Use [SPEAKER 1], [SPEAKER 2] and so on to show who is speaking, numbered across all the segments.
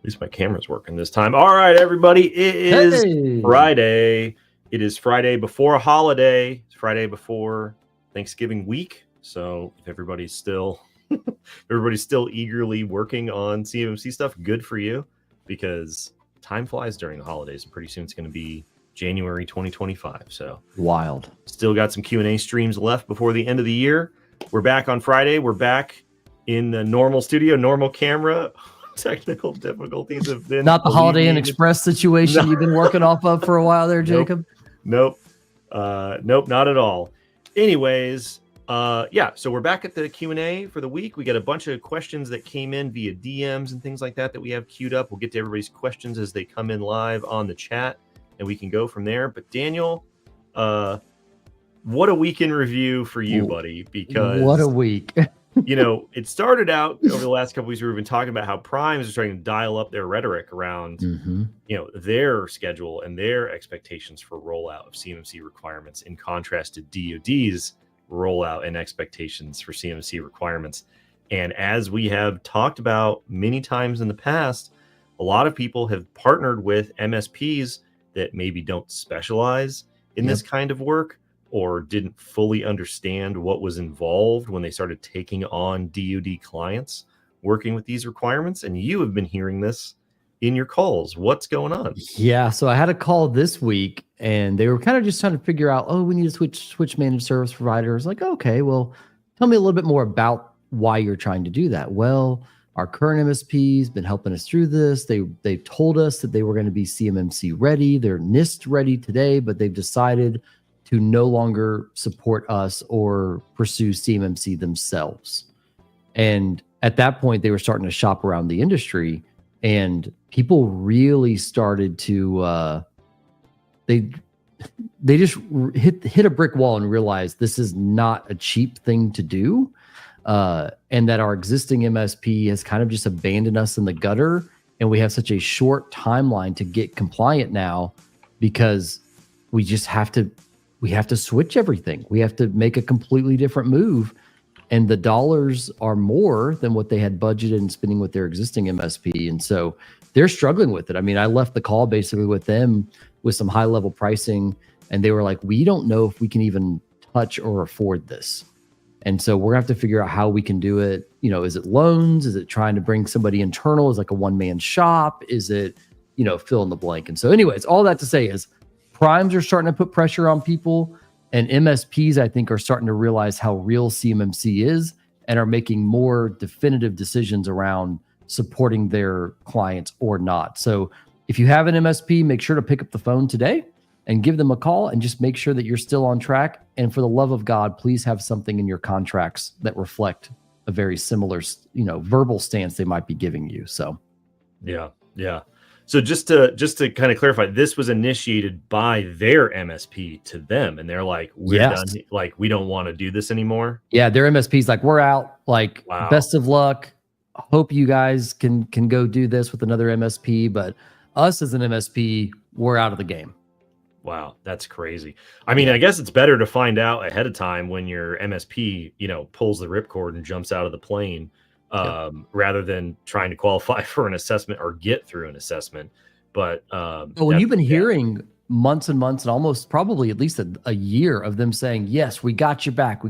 [SPEAKER 1] least my camera's working this time. All right, everybody. It is Friday. It is Friday before a holiday. It's Friday before Thanksgiving week. So if everybody's still eagerly working on CMMC stuff, good for you, because time flies during the holidays, and pretty soon it's going to be January 2025. So
[SPEAKER 2] wild.
[SPEAKER 1] Still got some Q&A streams left before the end of the year. We're back on Friday. We're back in the normal studio, normal camera. Technical difficulties have been
[SPEAKER 2] not the Holiday Inn Express situation you've been working off of for a while there, Jacob.
[SPEAKER 1] Nope, not at all. Anyways, so we're back at the Q&A for the week. We got a bunch of questions that came in via DMs and things like that we have queued up. We'll get to everybody's questions as they come in live on the chat, and we can go from there. But Daniel, what a week in review for you, buddy, because
[SPEAKER 2] what a week.
[SPEAKER 1] It started out over the last couple weeks. We've been talking about how primes are starting to dial up their rhetoric around, their schedule and their expectations for rollout of CMMC requirements, in contrast to DoD's rollout and expectations for CMMC requirements. And as we have talked about many times in the past, a lot of people have partnered with MSPs that maybe don't specialize in this kind of work, or didn't fully understand what was involved when they started taking on DoD clients working with these requirements. And you have been hearing this in your calls. What's going on?
[SPEAKER 2] Yeah, so I had a call this week, and they were kind of just trying to figure out, we need to switch managed service providers. Like, okay, well, tell me a little bit more about why you're trying to do that. Well, our current MSP's been helping us through this. They told us that they were going to be CMMC ready. They're NIST ready today, but they've decided to no longer support us or pursue CMMC themselves. And at that point, they were starting to shop around the industry, and people really started to, they just hit a brick wall and realized this is not a cheap thing to do. And that our existing MSP has kind of just abandoned us in the gutter. And we have such a short timeline to get compliant now, because we just have to switch everything. We have to make a completely different move. And the dollars are more than what they had budgeted and spending with their existing MSP. And so they're struggling with it. I mean, I left the call basically with them with some high level pricing, and they were like, we don't know if we can even touch or afford this. And so we're gonna have to figure out how we can do it. Is it loans? Is it trying to bring somebody internal as like a one-man shop? Is it, fill in the blank? And so anyways, all that to say is, primes are starting to put pressure on people, and MSPs, I think, are starting to realize how real CMMC is and are making more definitive decisions around supporting their clients or not. So if you have an MSP, make sure to pick up the phone today and give them a call, and just make sure that you're still on track. And for the love of God, please have something in your contracts that reflect a very similar, verbal stance they might be giving you. So,
[SPEAKER 1] yeah. So just to kind of clarify, this was initiated by their MSP to them, and they're like, we're done. Like, we don't want to do this anymore.
[SPEAKER 2] Yeah, their MSP's like, we're out. Like, wow. Best of luck. Hope you guys can go do this with another MSP, but us as an MSP, we're out of the game.
[SPEAKER 1] Wow, that's crazy. I mean, I guess it's better to find out ahead of time when your MSP, pulls the ripcord and jumps out of the plane, rather than trying to qualify for an assessment or get through an assessment. But
[SPEAKER 2] when you've been hearing months and months, and almost probably at least a year of them saying, yes, we got your back,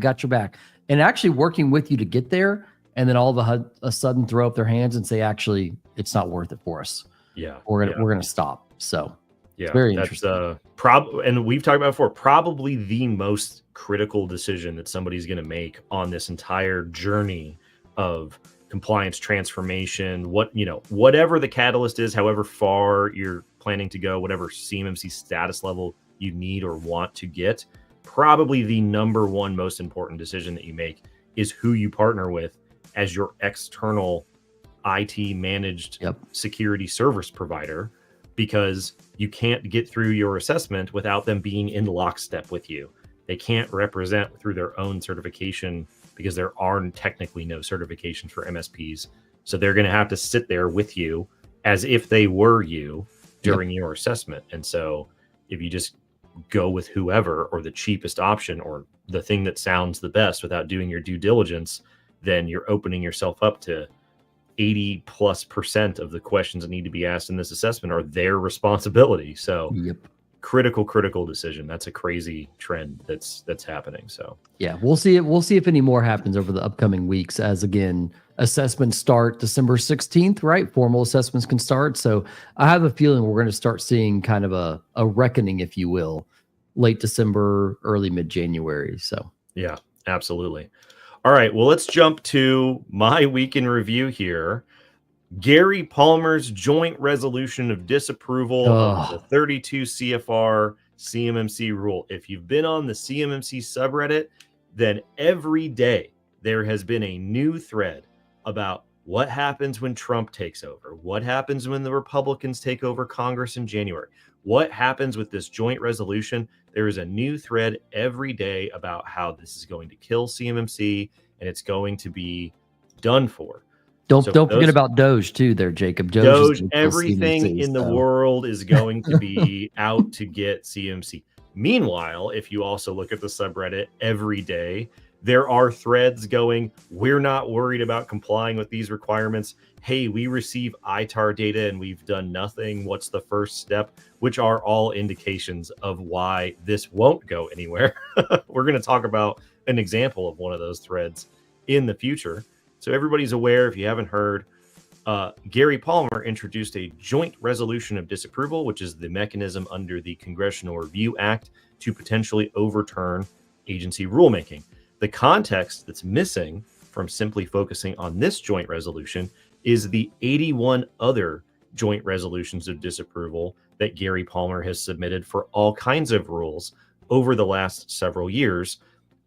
[SPEAKER 2] and actually working with you to get there, and then all of a sudden throw up their hands and say, actually, it's not worth it for us.
[SPEAKER 1] Yeah,
[SPEAKER 2] we're gonna stop. So
[SPEAKER 1] yeah,
[SPEAKER 2] it's very interesting.
[SPEAKER 1] And we've talked about before, probably the most critical decision that somebody's going to make on this entire journey of compliance transformation. Whatever the catalyst is, however far you're planning to go, whatever CMMC status level you need or want to get, probably the number one most important decision that you make is who you partner with as your external IT managed security service provider, because you can't get through your assessment without them being in lockstep with you. They can't represent through their own certification, because there are technically no certifications for MSPs. So they're going to have to sit there with you as if they were you during your assessment. And so if you just go with whoever, or the cheapest option, or the thing that sounds the best without doing your due diligence, then you're opening yourself up to 80+% of the questions that need to be asked in this assessment are their responsibility. So
[SPEAKER 2] Yep.
[SPEAKER 1] critical decision. That's a crazy trend that's happening. So
[SPEAKER 2] Yeah, we'll see it. We'll see if any more happens over the upcoming weeks as, again, assessments start December 16th, right? Formal assessments can start. So I have a feeling we're going to start seeing kind of a reckoning, if you will, late December, early mid-January. So
[SPEAKER 1] yeah, absolutely. All right, well, let's jump to my week in review here. Gary Palmer's joint resolution of disapproval of the 32 CFR CMMC rule. If you've been on the CMMC subreddit, then every day there has been a new thread about what happens when Trump takes over, what happens when the Republicans take over Congress in January, what happens with this joint resolution. There is a new thread every day about how this is going to kill CMMC and it's going to be done for.
[SPEAKER 2] don't forget about Doge too there, Jacob.
[SPEAKER 1] Doge, everything in the world is going to be out to get CMC. Meanwhile, if you also look at the subreddit every day, there are threads going, we're not worried about complying with these requirements. Hey, we receive ITAR data and we've done nothing. What's the first step? Which are all indications of why this won't go anywhere. We're going to talk about an example of one of those threads in the future. So everybody's aware, if you haven't heard, Gary Palmer introduced a joint resolution of disapproval, which is the mechanism under the Congressional Review Act to potentially overturn agency rulemaking. The context that's missing from simply focusing on this joint resolution is the 81 other joint resolutions of disapproval that Gary Palmer has submitted for all kinds of rules over the last several years,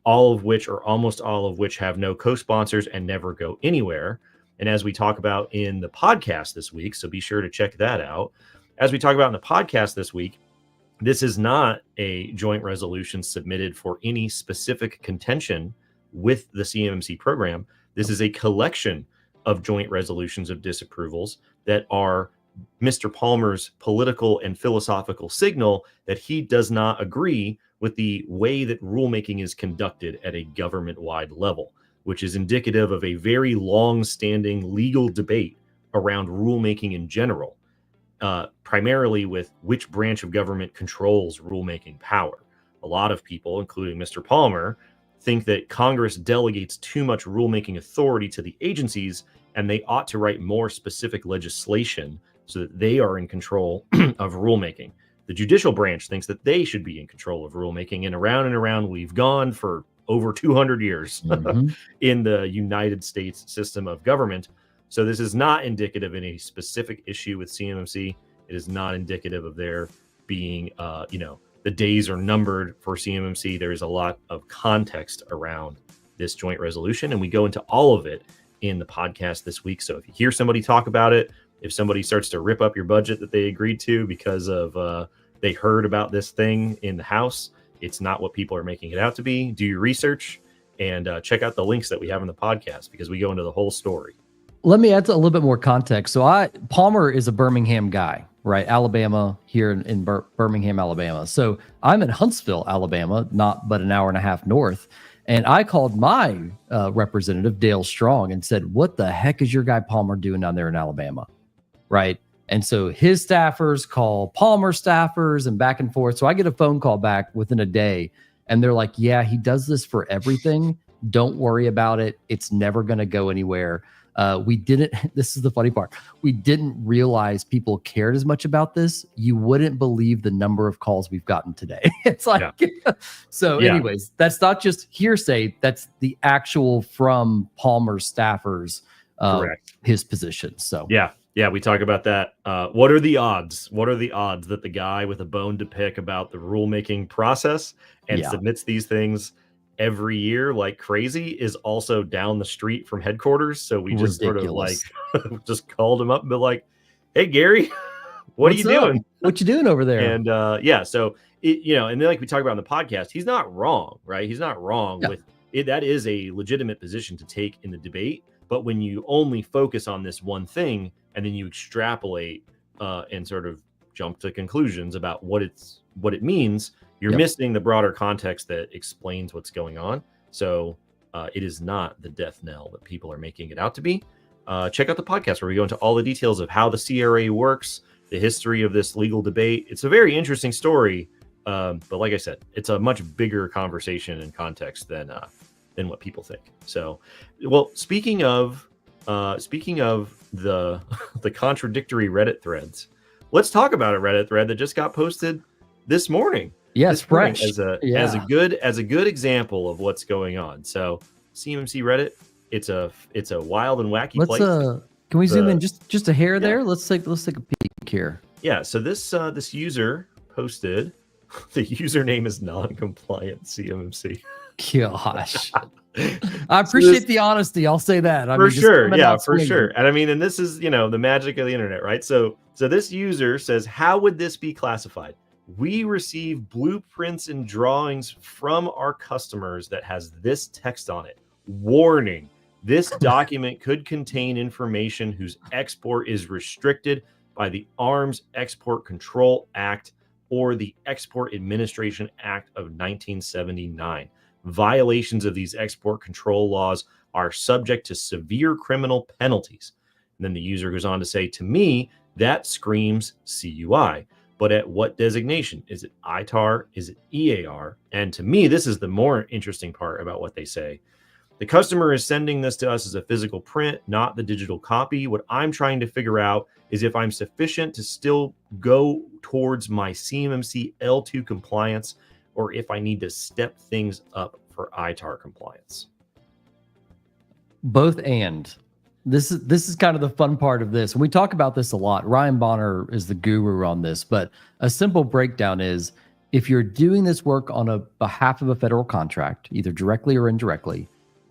[SPEAKER 1] all of which, or almost all of which, have no co-sponsors and never go anywhere. And as we talk about in the podcast this week, so be sure to check that out. As we talk about in the podcast this week, this is not a joint resolution submitted for any specific contention with the CMMC program. This is a collection of joint resolutions of disapprovals that are Mr. Palmer's political and philosophical signal that he does not agree with the way that rulemaking is conducted at a government-wide level, which is indicative of a very long-standing legal debate around rulemaking in general, primarily with which branch of government controls rulemaking power. A lot of people, including Mr. Palmer, think that Congress delegates too much rulemaking authority to the agencies, and they ought to write more specific legislation so that they are in control of rulemaking. The judicial branch thinks that they should be in control of rulemaking, and around we've gone for over 200 years in the United States system of government. So this is not indicative in a specific issue with CMMC. It is not indicative of there being, the days are numbered for CMMC. There is a lot of context around this joint resolution, and we go into all of it in the podcast this week. So if you hear somebody talk about it, if somebody starts to rip up your budget that they agreed to because of they heard about this thing in the House, it's not what people are making it out to be. Do your research and check out the links that we have in the podcast because we go into the whole story.
[SPEAKER 2] Let me add a little bit more context. So Palmer is a Birmingham guy, right? Alabama, here in Birmingham, Alabama. So I'm in Huntsville, Alabama, not but an hour and a half north. And I called my representative, Dale Strong, and said, what the heck is your guy Palmer doing down there in Alabama? Right. And so his staffers call Palmer staffers and back and forth. So I get a phone call back within a day and they're like, yeah, he does this for everything. Don't worry about it. It's never going to go anywhere. This is the funny part. We didn't realize people cared as much about this. You wouldn't believe the number of calls we've gotten today. It's like, anyways, that's not just hearsay. That's the actual from Palmer's staffers, his position. So
[SPEAKER 1] yeah, we talk about that. What are the odds? What are the odds that the guy with a bone to pick about the rulemaking process and submits these things every year like crazy is also down the street from headquarters? So we just sort of like just called him up and be like, hey, Gary, what are you doing?
[SPEAKER 2] What you doing over there?
[SPEAKER 1] And so and then like we talk about on the podcast, he's not wrong, right? He's not wrong with it. That is a legitimate position to take in the debate. But when you only focus on this one thing and then you extrapolate and sort of jump to conclusions about what it means, you're missing the broader context that explains what's going on. So it is not the death knell that people are making it out to be. check out the podcast where we go into all the details of how the CRA works, the history of this legal debate. It's a very interesting story, but like I said, it's a much bigger conversation and context than what people think. So, well, speaking of the the contradictory Reddit threads, let's talk about a Reddit thread that just got posted this morning.
[SPEAKER 2] Yes, fresh
[SPEAKER 1] as a good example of what's going on. So CMMC Reddit, it's a wild and wacky place.
[SPEAKER 2] Can we zoom in just a hair there? Let's take a peek here.
[SPEAKER 1] Yeah, so this user posted, the username is non-compliant CMMC.
[SPEAKER 2] Gosh. I appreciate the honesty. I'll say that.
[SPEAKER 1] For sure. Yeah, for sure. And I mean, and this is, the magic of the internet, right? So this user says, how would this be classified? We receive blueprints and drawings from our customers that has this text on it. Warning, this document could contain information whose export is restricted by the Arms Export Control Act or the Export Administration Act of 1979. Violations of these export control laws are subject to severe criminal penalties. And then the user goes on to say, to me, that screams CUI. But at what designation? Is it ITAR? Is it EAR? And to me, this is the more interesting part about what they say. The customer is sending this to us as a physical print, not the digital copy. What I'm trying to figure out is if I'm sufficient to still go towards my CMMC L2 compliance, or if I need to step things up for ITAR compliance.
[SPEAKER 2] Both and. This is kind of the fun part of this. And we talk about this a lot. Ryan Bonner is the guru on this, but a simple breakdown is if you're doing this work on a behalf of a federal contract, either directly or indirectly,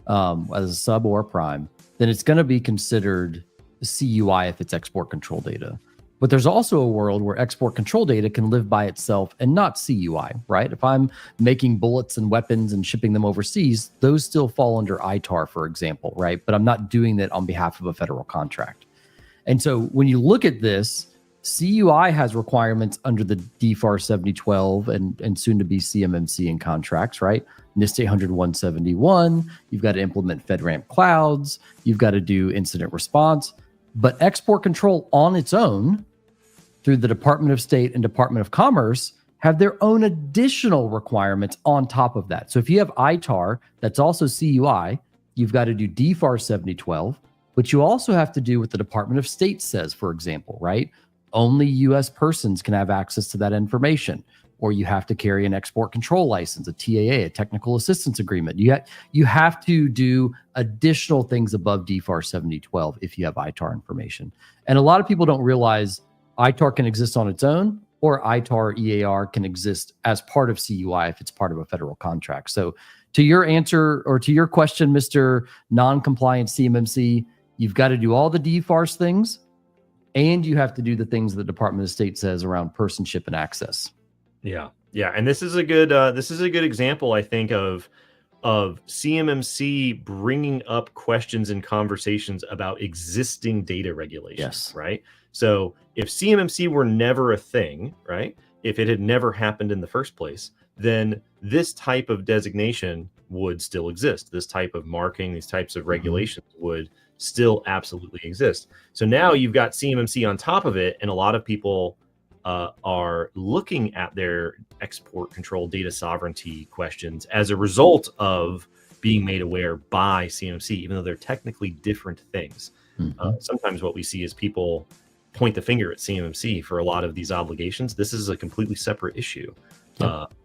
[SPEAKER 2] as a sub or a prime, then it's going to be considered CUI if it's export control data. But there's also a world where export control data can live by itself and not CUI, right? If I'm making bullets and weapons and shipping them overseas, those still fall under ITAR, for example, right? But I'm not doing that on behalf of a federal contract. And so when you look at this, CUI has requirements under the DFARS 7012 and soon to be CMMC in contracts, right? NIST 800-171, you've got to implement FedRAMP clouds, you've got to do incident response. But export control on its own, through the Department of State and Department of Commerce, have their own additional requirements on top of that. So if you have ITAR, that's also CUI, you've got to do DFARS 7012, but you also have to do what the Department of State says, for example, right? Only U.S. persons can have access to that information. Or you have to carry an export control license, a TAA, a technical assistance agreement. You have to do additional things above DFARS 7012 if you have ITAR information. And a lot of people don't realize ITAR can exist on its own, or ITAR EAR can exist as part of CUI if it's part of a federal contract. So to your answer, or to your question, Mr. Non-Compliant CMMC, you've got to do all the DFARS things, and you have to do the things the Department of State says around personship and access.
[SPEAKER 1] Yeah, and this is a good example, I think, of CMMC bringing up questions and conversations about existing data regulations.
[SPEAKER 2] Yes.
[SPEAKER 1] Right. So if CMMC were never a thing, right, if it had never happened in the first place, then this type of designation would still exist. This type of marking, these types of regulations would still absolutely exist. So now you've got CMMC on top of it, and a lot of people are looking at their export control data sovereignty questions as a result of being made aware by CMMC, even though they're technically different things. Sometimes what we see is people point the finger at CMMC for a lot of these obligations. This is a completely separate issue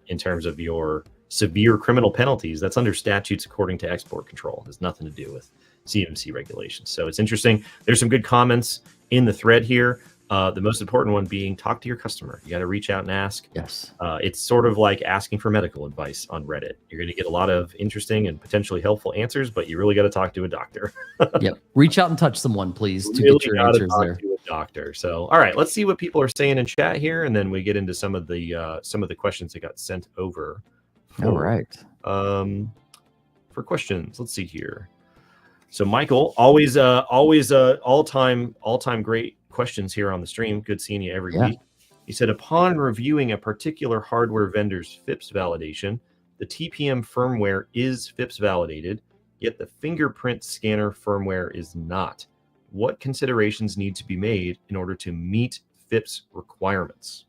[SPEAKER 1] in terms of your severe criminal penalties. That's under statutes according to export control. It has nothing to do with CMMC regulations. So it's interesting. There's some good comments in the thread here. The most important one being talk to your customer. You got to reach out and ask.
[SPEAKER 2] Yes.
[SPEAKER 1] It's sort of like asking for medical advice on Reddit. You're going to get a lot of interesting and potentially helpful answers, but you really got to talk to a doctor.
[SPEAKER 2] Yep. Reach out and touch someone, please, to
[SPEAKER 1] really
[SPEAKER 2] get your answers there.
[SPEAKER 1] To a doctor. So, all right, let's see what people are saying in chat here, and then we get into some of the questions that got sent over.
[SPEAKER 2] All right.
[SPEAKER 1] For questions, let's see here. So, Michael, always all-time great questions here on the stream. Good seeing you every week. He said, upon reviewing a particular hardware vendor's FIPS validation, the TPM firmware is FIPS validated, yet the fingerprint scanner firmware is not. what considerations need to be made in order to meet FIPS requirements?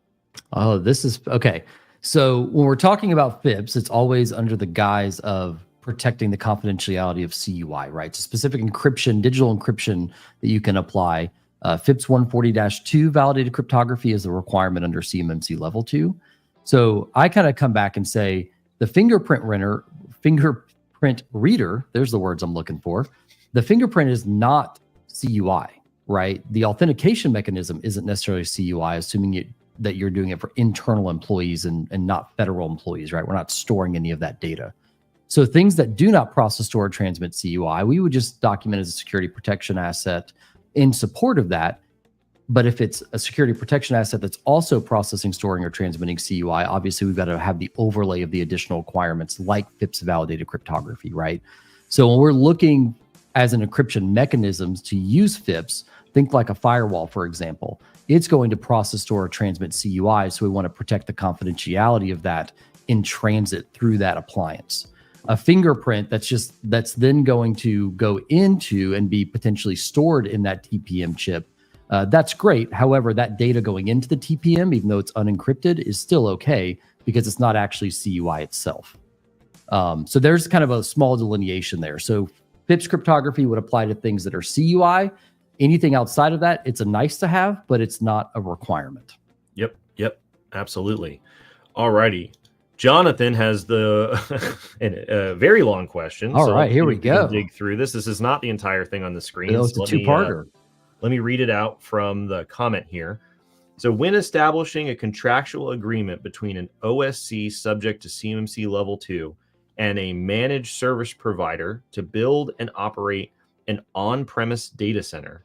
[SPEAKER 2] Oh, this is okay. So when we're talking about FIPS, it's always under the guise of protecting the confidentiality of CUI, right? So specific encryption, digital encryption that you can apply. FIPS 140-2 validated cryptography is a requirement under CMMC level 2. So I kind of come back and say the fingerprint reader, there's the words I'm looking for. The fingerprint is not CUI, right? The authentication mechanism isn't necessarily CUI, assuming that you're doing it for internal employees and not federal employees, right? We're not storing any of that data. So things that do not process, store, or transmit CUI, we would just document as a security protection asset in support of that. But if it's a security protection asset that's also processing, storing, or transmitting CUI, obviously we've got to have the overlay of the additional requirements like FIPS validated cryptography, right? So when we're looking as an encryption mechanisms to use FIPS, think like a firewall, for example. It's going to process, store, or transmit CUI, so we want to protect the confidentiality of that in transit through that appliance. A fingerprint that's then going to go into and be potentially stored in that TPM chip. That's great. However, that data going into the TPM, even though it's unencrypted, is still okay because it's not actually CUI itself. So there's kind of a small delineation there. So FIPS cryptography would apply to things that are CUI. Anything outside of that, it's a nice to have, but it's not a requirement.
[SPEAKER 1] Yep, absolutely. All righty. Jonathan has a very long question.
[SPEAKER 2] All right, here we go.
[SPEAKER 1] Dig through this. This is not the entire thing on the screen.
[SPEAKER 2] It's a two-parter.
[SPEAKER 1] Let me read it out from the comment here. So when establishing a contractual agreement between an OSC subject to CMMC level 2 and a managed service provider to build and operate an on-premise data center,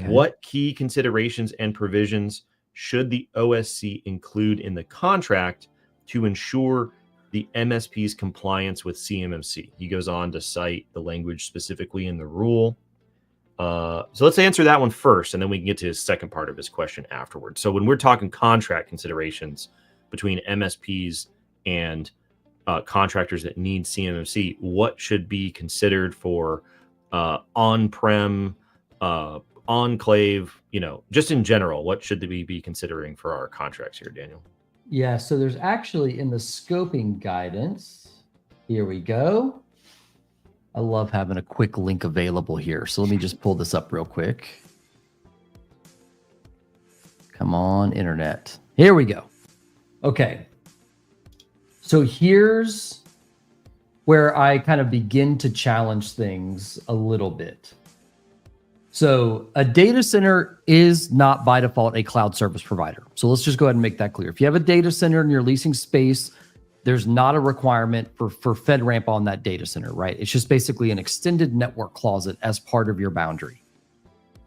[SPEAKER 1] what key considerations and provisions should the OSC include in the contract to ensure the MSP's compliance with CMMC? He goes on to cite the language specifically in the rule. So let's answer that one first, and then we can get to his second part of his question afterwards. So when we're talking contract considerations between MSPs and contractors that need CMMC, what should be considered for on-prem, Enclave, just in general, what should we be considering for our contracts here, Daniel?
[SPEAKER 2] Yeah, so there's actually in the scoping guidance, here we go. I love having a quick link available here. So let me just pull this up real quick. Come on, internet. Here we go. Okay. So here's where I kind of begin to challenge things a little bit. So a data center is not by default a cloud service provider. So let's just go ahead and make that clear. If you have a data center and you're leasing space, there's not a requirement for FedRAMP on that data center, right? It's just basically an extended network closet as part of your boundary.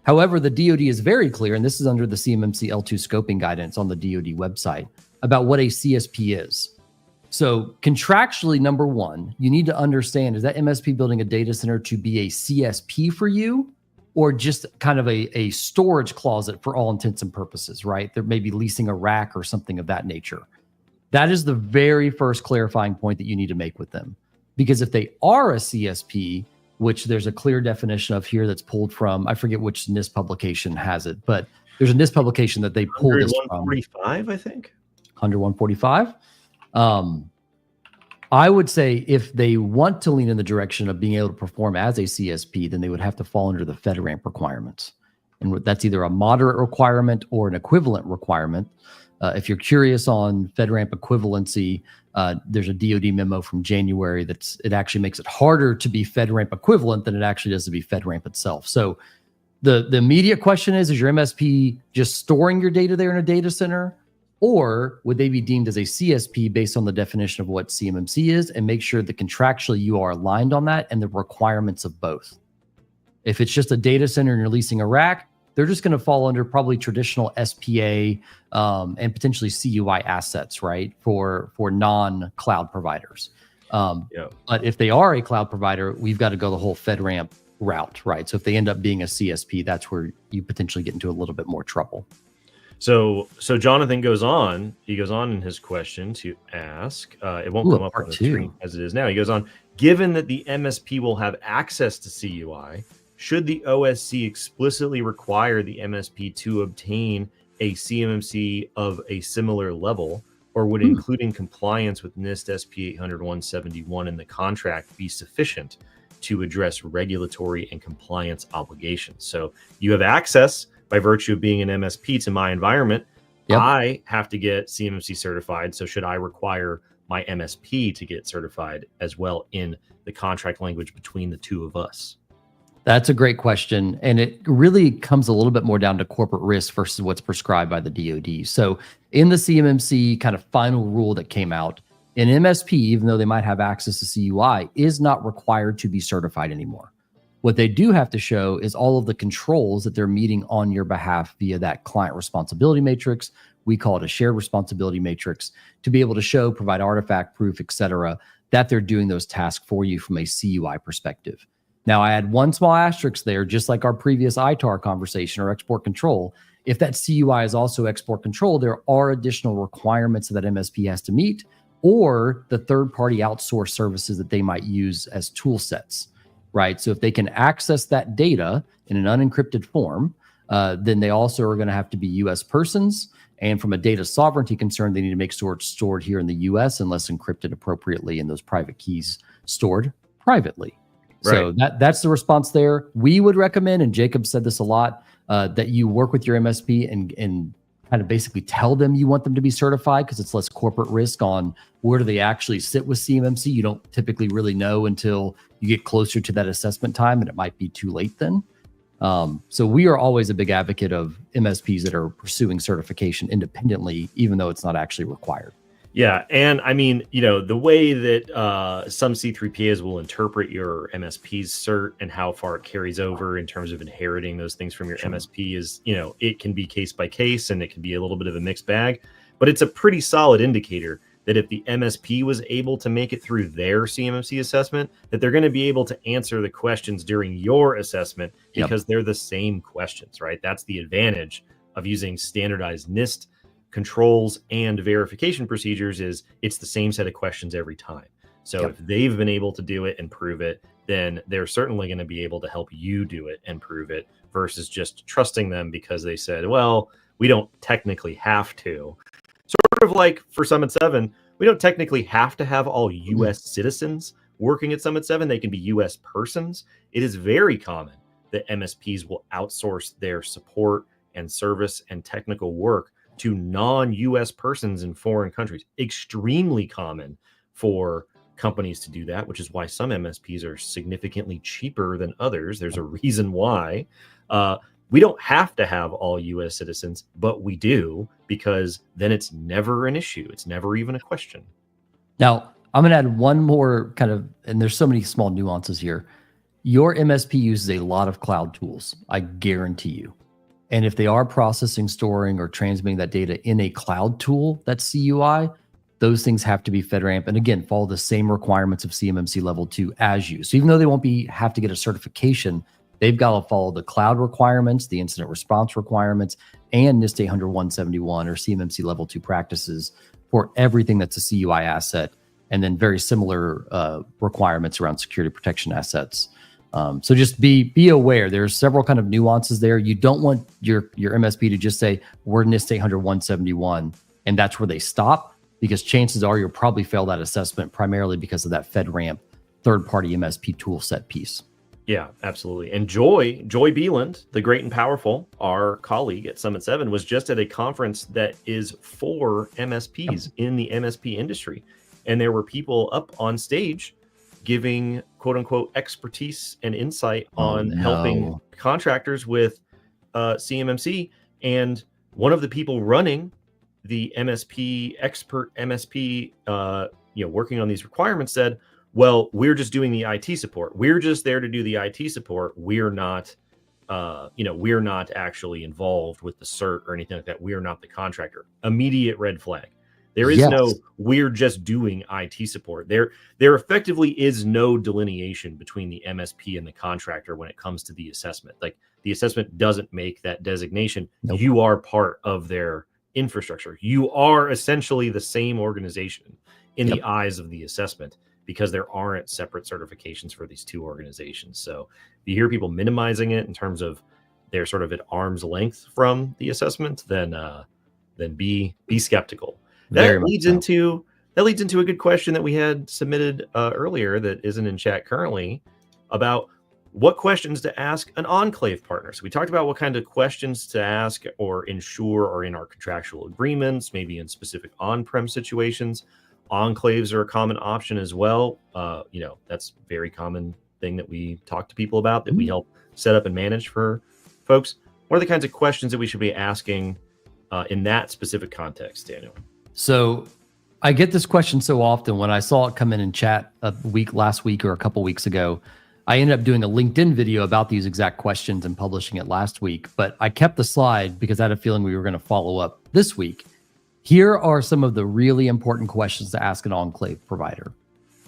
[SPEAKER 2] However, the DoD is very clear, and this is under the CMMC L2 scoping guidance on the DoD website, about what a CSP is. So contractually, number one, you need to understand, is that MSP building a data center to be a CSP for you, or just kind of a storage closet for all intents and purposes, right? They're maybe leasing a rack or something of that nature. That is the very first clarifying point that you need to make with them. Because if they are a CSP, which there's a clear definition of here that's pulled from, I forget which NIST publication has it, but there's a NIST publication that they pulled this from.
[SPEAKER 1] 145, I think.
[SPEAKER 2] 145. I would say if they want to lean in the direction of being able to perform as a CSP, then they would have to fall under the FedRAMP requirements. And that's either a moderate requirement or an equivalent requirement. If you're curious on FedRAMP equivalency, there's a DoD memo from January it actually makes it harder to be FedRAMP equivalent than it actually does to be FedRAMP itself. So the immediate question is your MSP just storing your data there in a data center? Or would they be deemed as a CSP based on the definition of what CMMC is, and make sure that contractually you are aligned on that and the requirements of both? If it's just a data center and you're leasing a rack, they're just going to fall under probably traditional SPA and potentially CUI assets, right, for non-cloud providers. But if they are a cloud provider, we've got to go the whole FedRAMP route, right? So if they end up being a CSP, that's where you potentially get into a little bit more trouble.
[SPEAKER 1] So Jonathan goes on. He goes on in his question to ask. It won't come up on the screen as it is now. He goes on. Given that the MSP will have access to CUI, should the OSC explicitly require the MSP to obtain a CMMC of a similar level, or would including compliance with NIST SP 800-171 in the contract be sufficient to address regulatory and compliance obligations? So you have access by virtue of being an MSP to my environment.
[SPEAKER 2] Yep.
[SPEAKER 1] I have to get CMMC certified. So should I require my MSP to get certified as well in the contract language between the two of us?
[SPEAKER 2] That's a great question. And it really comes a little bit more down to corporate risk versus what's prescribed by the DoD. So in the CMMC kind of final rule that came out, an MSP, even though they might have access to CUI, is not required to be certified anymore. What they do have to show is all of the controls that they're meeting on your behalf via that client responsibility matrix. We call it a shared responsibility matrix, to be able to show, provide artifact proof, et cetera, that they're doing those tasks for you from a CUI perspective. Now, I had one small asterisk there, just like our previous ITAR conversation or export control. If that CUI is also export control, there are additional requirements that MSP has to meet, or the third-party outsourced services that they might use as tool sets, right? So if they can access that data in an unencrypted form, then they also are going to have to be U.S. persons. And from a data sovereignty concern, they need to make sure it's stored here in the U.S. unless encrypted appropriately and those private keys stored privately. So that's the response there. We would recommend, and Jacob said this a lot, that you work with your MSP and kind of basically tell them you want them to be certified, because it's less corporate risk on where do they actually sit with CMMC. You don't typically really know until you get closer to that assessment time, and it might be too late then. So we are always a big advocate of MSPs that are pursuing certification independently, even though it's not actually required.
[SPEAKER 1] Yeah. And I mean, the way that some C3PAs will interpret your MSP's cert and how far it carries over in terms of inheriting those things from your MSP is, it can be case by case, and it can be a little bit of a mixed bag, but it's a pretty solid indicator that if the MSP was able to make it through their CMMC assessment, that they're going to be able to answer the questions during your assessment, because they're the same questions, right? That's the advantage of using standardized NIST controls and verification procedures, is it's the same set of questions every time. So if they've been able to do it and prove it, then they're certainly going to be able to help you do it and prove it, versus just trusting them because they said, well, we don't technically have to. Sort of like for Summit 7, we don't technically have to have all U.S. citizens working at Summit 7. They can be U.S. persons. It is very common that MSPs will outsource their support and service and technical work to non-U.S. persons in foreign countries. Extremely common for companies to do that, which is why some MSPs are significantly cheaper than others. There's a reason why. We don't have to have all U.S. citizens, but we do, because then it's never an issue. It's never even a question.
[SPEAKER 2] Now, I'm going to add one more kind of, and there's so many small nuances here. Your MSP uses a lot of cloud tools, I guarantee you. And if they are processing, storing, or transmitting that data in a cloud tool, that's CUI, those things have to be FedRAMP. And again, follow the same requirements of CMMC level 2 as you. So even though they won't have to get a certification, they've got to follow the cloud requirements, the incident response requirements, and NIST 800-171 or CMMC level 2 practices for everything that's a CUI asset. And then very similar requirements around security protection assets. So just be aware. There's several kind of nuances there. You don't want your MSP to just say, we're NIST 800-171, and that's where they stop, because chances are you'll probably fail that assessment primarily because of that FedRAMP third-party MSP tool set piece.
[SPEAKER 1] Yeah, absolutely. And Joy Beeland, the great and powerful, our colleague at Summit 7, was just at a conference that is for MSPs in the MSP industry. And there were people up on stage giving quote unquote expertise and insight on helping contractors with CMMC. And one of the people running the expert MSP, working on these requirements said, well, we're just doing the IT support. We're just there to do the IT support. We're not, we're not actually involved with the cert or anything like that. We're not the contractor. Immediate red flag. There is no, we're just doing IT support. There effectively is no delineation between the MSP and the contractor when it comes to the assessment. Like, the assessment doesn't make that designation. Nope. You are part of their infrastructure. You are essentially the same organization in the eyes of the assessment. because there aren't separate certifications for these two organizations. So if you hear people minimizing it in terms of they're sort of at arm's length from the assessment, then be skeptical. That leads into a good question that we had submitted earlier that isn't in chat currently about what questions to ask an Enclave partner. So we talked about what kind of questions to ask or ensure are in our contractual agreements, maybe in specific on-prem situations. Enclaves are a common option as well. That's a very common thing that we talk to people about, that we help set up and manage for folks. What are the kinds of questions that we should be asking in that specific context, Daniel?
[SPEAKER 2] So I get this question so often. When I saw it come in chat last week or a couple weeks ago, I ended up doing a LinkedIn video about these exact questions and publishing it last week, but I kept the slide because I had a feeling we were going to follow up this week. Here are some of the really important questions to ask an Enclave provider.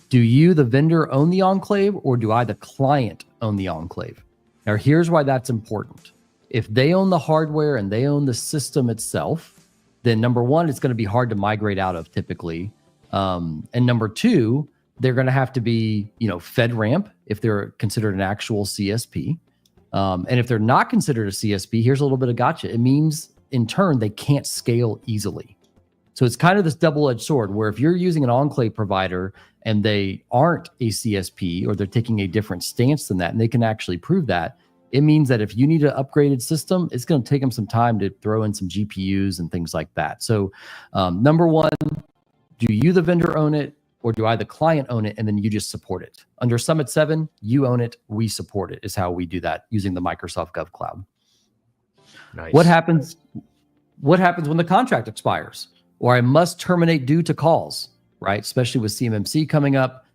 [SPEAKER 2] Do you, the vendor, own the Enclave, or do I, the client, own the Enclave? Now, here's why that's important. If they own the hardware and they own the system itself, then number one, it's going to be hard to migrate out of typically. And number two, they're going to have to be, FedRAMP if they're considered an actual CSP. And if they're not considered a CSP, here's a little bit of gotcha. It means in turn, they can't scale easily. So it's kind of this double-edged sword where if you're using an Enclave provider and they aren't a CSP or they're taking a different stance than that, and they can actually prove that, it means that if you need an upgraded system, it's going to take them some time to throw in some GPUs and things like that. So number one, do you, the vendor, own it, or do I, the client, own it, and then you just support it? Under Summit 7, you own it, we support it, is how we do that using the Microsoft Gov Cloud.
[SPEAKER 1] Nice.
[SPEAKER 2] What happens when the contract expires? Or I must terminate due to calls, right? Especially with CMMC coming up.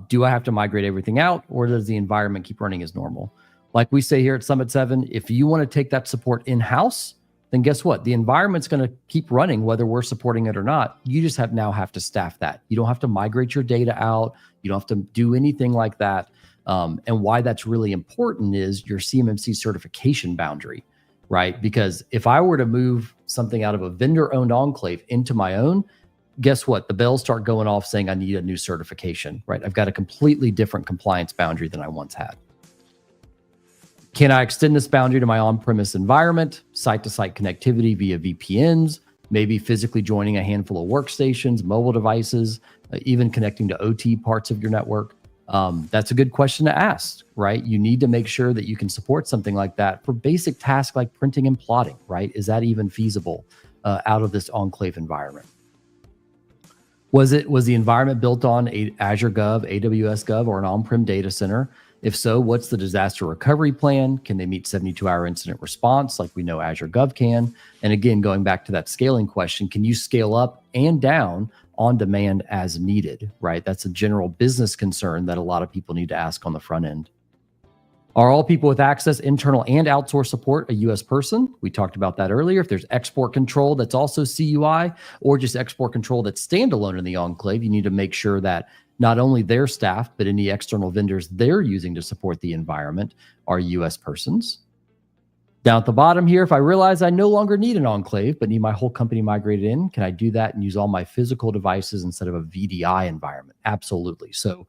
[SPEAKER 2] Do I have to migrate everything out, or does the environment keep running as normal? Like we say here at Summit 7, if you want to take that support in-house, then guess what? The environment's going to keep running whether we're supporting it or not. You just now have to staff that. You don't have to migrate your data out. You don't have to do anything like that. And why that's really important is your CMMC certification boundary, right? Because if I were to move something out of a vendor-owned Enclave into my own, guess what? The bells start going off saying I need a new certification, right? I've got a completely different compliance boundary than I once had. Can I extend this boundary to my on-premise environment, site-to-site connectivity via VPNs, maybe physically joining a handful of workstations, mobile devices, even connecting to OT parts of your network? That's a good question to ask, right? You need to make sure that you can support something like that for basic tasks like printing and plotting, right? Is that even feasible out of this Enclave environment? Was the environment built on Azure Gov, AWS Gov, or an on-prem data center? If so, what's the disaster recovery plan? Can they meet 72-hour incident response like we know Azure Gov can? And again, going back to that scaling question, can you scale up and down on demand as needed, right? That's a general business concern that a lot of people need to ask on the front end. Are all people with access, internal and outsourced support, a U.S. person? We talked about that earlier. If there's export control that's also CUI, or just export control that's standalone in the Enclave, you need to make sure that not only their staff, but any external vendors they're using to support the environment are U.S. persons. Down at the bottom here, if I realize I no longer need an Enclave, but need my whole company migrated in, can I do that and use all my physical devices instead of a VDI environment? Absolutely. So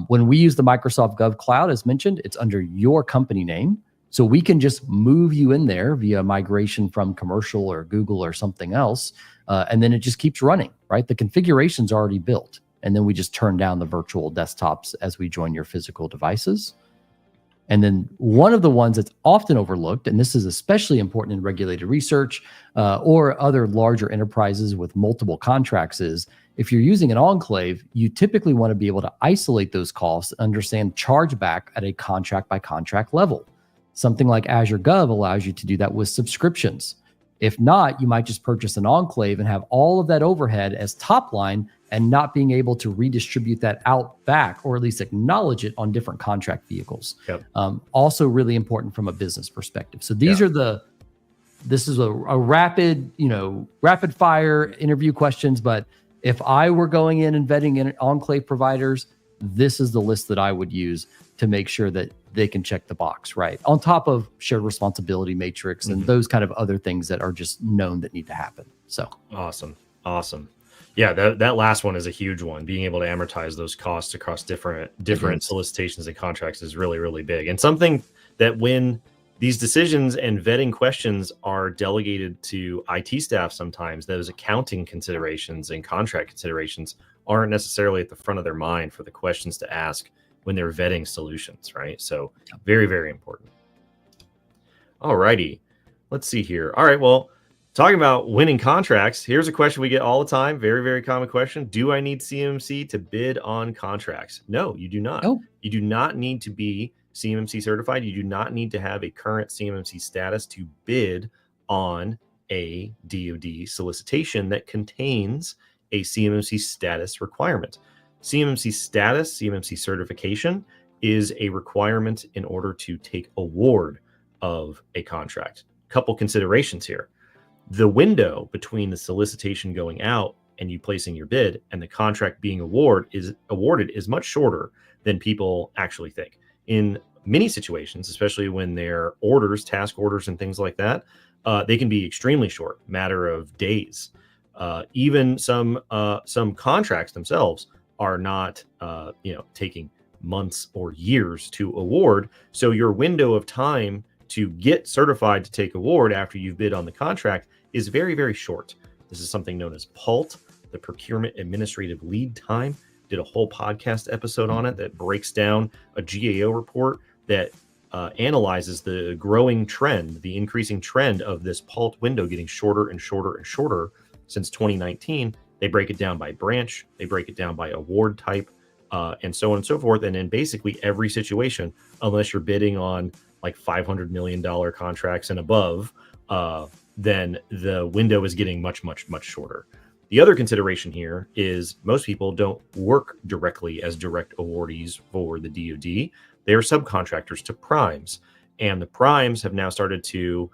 [SPEAKER 2] when we use the Microsoft Gov Cloud, as mentioned, it's under your company name. So we can just move you in there via migration from commercial or Google or something else. And then it just keeps running, right? The configuration's already built. And then we just turn down the virtual desktops as we join your physical devices. And then one of the ones that's often overlooked, and this is especially important in regulated research or other larger enterprises with multiple contracts, is if you're using an Enclave, you typically want to be able to isolate those costs, understand chargeback at a contract by contract level. Something like Azure Gov allows you to do that with subscriptions. If not, you might just purchase an Enclave and have all of that overhead as top line and not being able to redistribute that out back, or at least acknowledge it on different contract vehicles.
[SPEAKER 1] Yep.
[SPEAKER 2] Also really important from a business perspective. So these are this is a rapid fire interview questions, but if I were going in and vetting in Enclave providers, this is the list that I would use to make sure that they can check the box, right? On top of shared responsibility matrix and those kind of other things that are just known that need to happen. So
[SPEAKER 1] awesome. Yeah, that last one is a huge one. Being able to amortize those costs across different solicitations and contracts is really, really big. And something that when these decisions and vetting questions are delegated to IT staff, sometimes those accounting considerations and contract considerations aren't necessarily at the front of their mind for the questions to ask when they're vetting solutions, right? So very, very important. All righty. Let's see here. All right, well, talking about winning contracts, here's a question we get all the time. Very, very common question. Do I need CMMC to bid on contracts? No, you do not.
[SPEAKER 2] Oh.
[SPEAKER 1] You do not need to be CMMC certified. You do not need to have a current CMMC status to bid on a DoD solicitation that contains a CMMC status requirement. CMMC status, CMMC certification is a requirement in order to take award of a contract. Couple considerations here. The window between the solicitation going out and you placing your bid and the contract being awarded is much shorter than people actually think. In many situations, especially when they're orders, task orders, and things like that, they can be extremely short, matter of days. Even some contracts themselves are not, taking months or years to award. So your window of time to get certified to take award after you've bid on the contract is very, very short. This is something known as PALT, the Procurement Administrative Lead Time. Did a whole podcast episode on it that breaks down a GAO report that analyzes the growing trend, the increasing trend of this PALT window getting shorter and shorter and shorter since 2019. They break it down by branch, they break it down by award type, and so on and so forth. And in basically every situation, unless you're bidding on like $500 million contracts and above, then the window is getting much, much, much shorter. The other consideration here is most people don't work directly as direct awardees for the DoD. They are subcontractors to primes. And the primes have now started to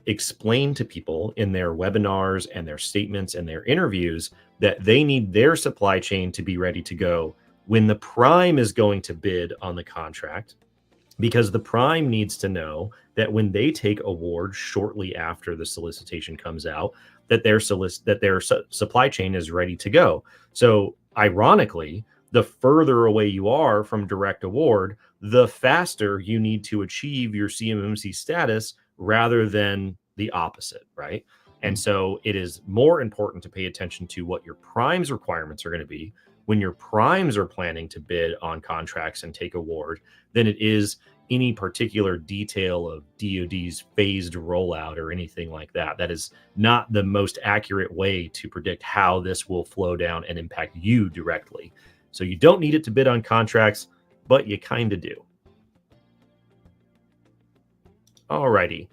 [SPEAKER 1] explain to people in their webinars and their statements and their interviews that they need their supply chain to be ready to go when the prime is going to bid on the contract, because the prime needs to know that when they take award shortly after the solicitation comes out, that their supply chain is ready to go. So ironically, the further away you are from direct award, the faster you need to achieve your CMMC status rather than the opposite, right? And so it is more important to pay attention to what your primes requirements are going to be when your primes are planning to bid on contracts and take award than it is any particular detail of DoD's phased rollout or anything like that. That is not the most accurate way to predict how this will flow down and impact you directly. So you don't need it to bid on contracts, but you kind of do. All righty.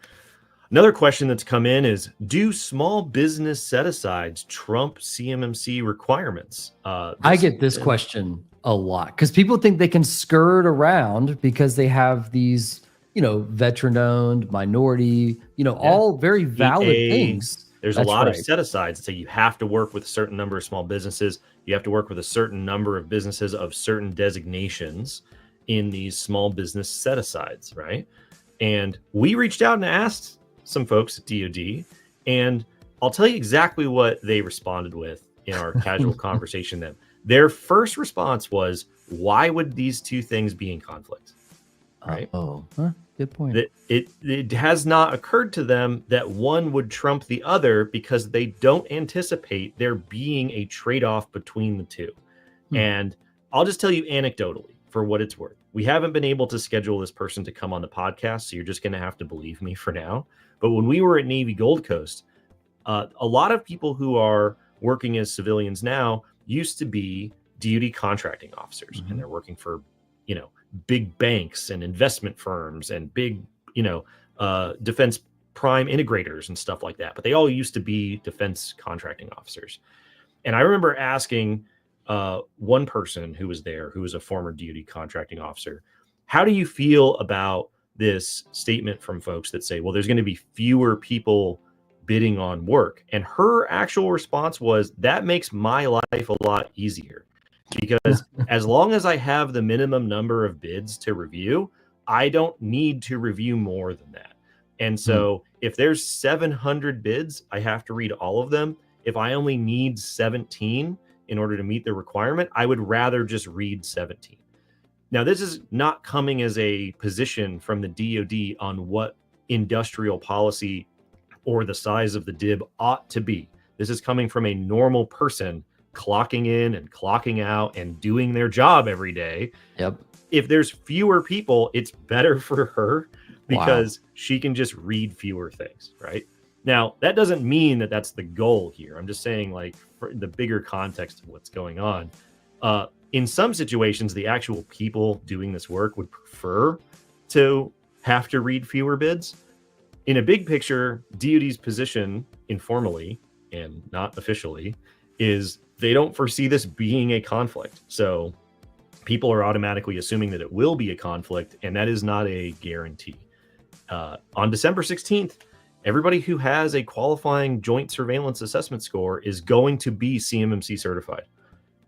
[SPEAKER 1] Another question that's come in is, do small business set-asides trump CMMC requirements?
[SPEAKER 2] I get this question a lot because people think they can skirt around because they have these, veteran-owned, minority, all very valid things.
[SPEAKER 1] There's a lot of set-asides that say you have to work with a certain number of small businesses. You have to work with a certain number of businesses of certain designations in these small business set-asides, right? And we reached out and asked some folks at DoD, and I'll tell you exactly what they responded with in our casual conversation then. Their first response was, why would these two things be in conflict? Right?
[SPEAKER 2] Good point.
[SPEAKER 1] It has not occurred to them that one would trump the other because they don't anticipate there being a trade-off between the two. And I'll just tell you anecdotally, for what it's worth. We haven't been able to schedule this person to come on the podcast, so you're just going to have to believe me for now. But when we were at Navy Gold Coast, a lot of people who are working as civilians now used to be DoD contracting officers, and they're working for, big banks and investment firms and big, defense prime integrators and stuff like that. But they all used to be defense contracting officers. And I remember asking one person who was there, who was a former DoD contracting officer, how do you feel about this statement from folks that say, well, there's going to be fewer people bidding on work? And her actual response was, that makes my life a lot easier, because as long as I have the minimum number of bids to review, I don't need to review more than that. And so if there's 700 bids, I have to read all of them. if I only need 17 in order to meet the requirement, I would rather just read 17. Now, this is not coming as a position from the DoD on what industrial policy or the size of the DIB ought to be. This is coming from a normal person clocking in and clocking out and doing their job every day.
[SPEAKER 2] Yep.
[SPEAKER 1] If there's fewer people, it's better for her because she can just read fewer things, right? Now, that doesn't mean that that's the goal here. I'm just saying, like, for the bigger context of what's going on. In some situations, the actual people doing this work would prefer to have to read fewer bids. In a big picture, DoD's position, informally and not officially, is they don't foresee this being a conflict. So people are automatically assuming that it will be a conflict, and that is not a guarantee. On December 16th, everybody who has a qualifying joint surveillance assessment score is going to be CMMC certified.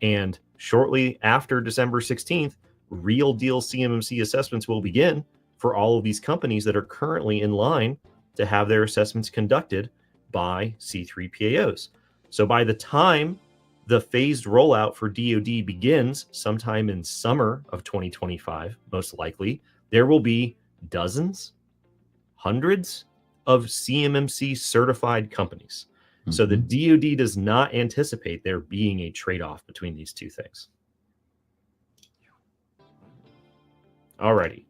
[SPEAKER 1] And shortly after December 16th, real deal CMMC assessments will begin for all of these companies that are currently in line to have their assessments conducted by C3PAOs. So by the time the phased rollout for DoD begins sometime in summer of 2025, most likely, there will be dozens, hundreds of CMMC certified companies. Mm-hmm. So the DoD does not anticipate there being a trade-off between these two things. Alrighty.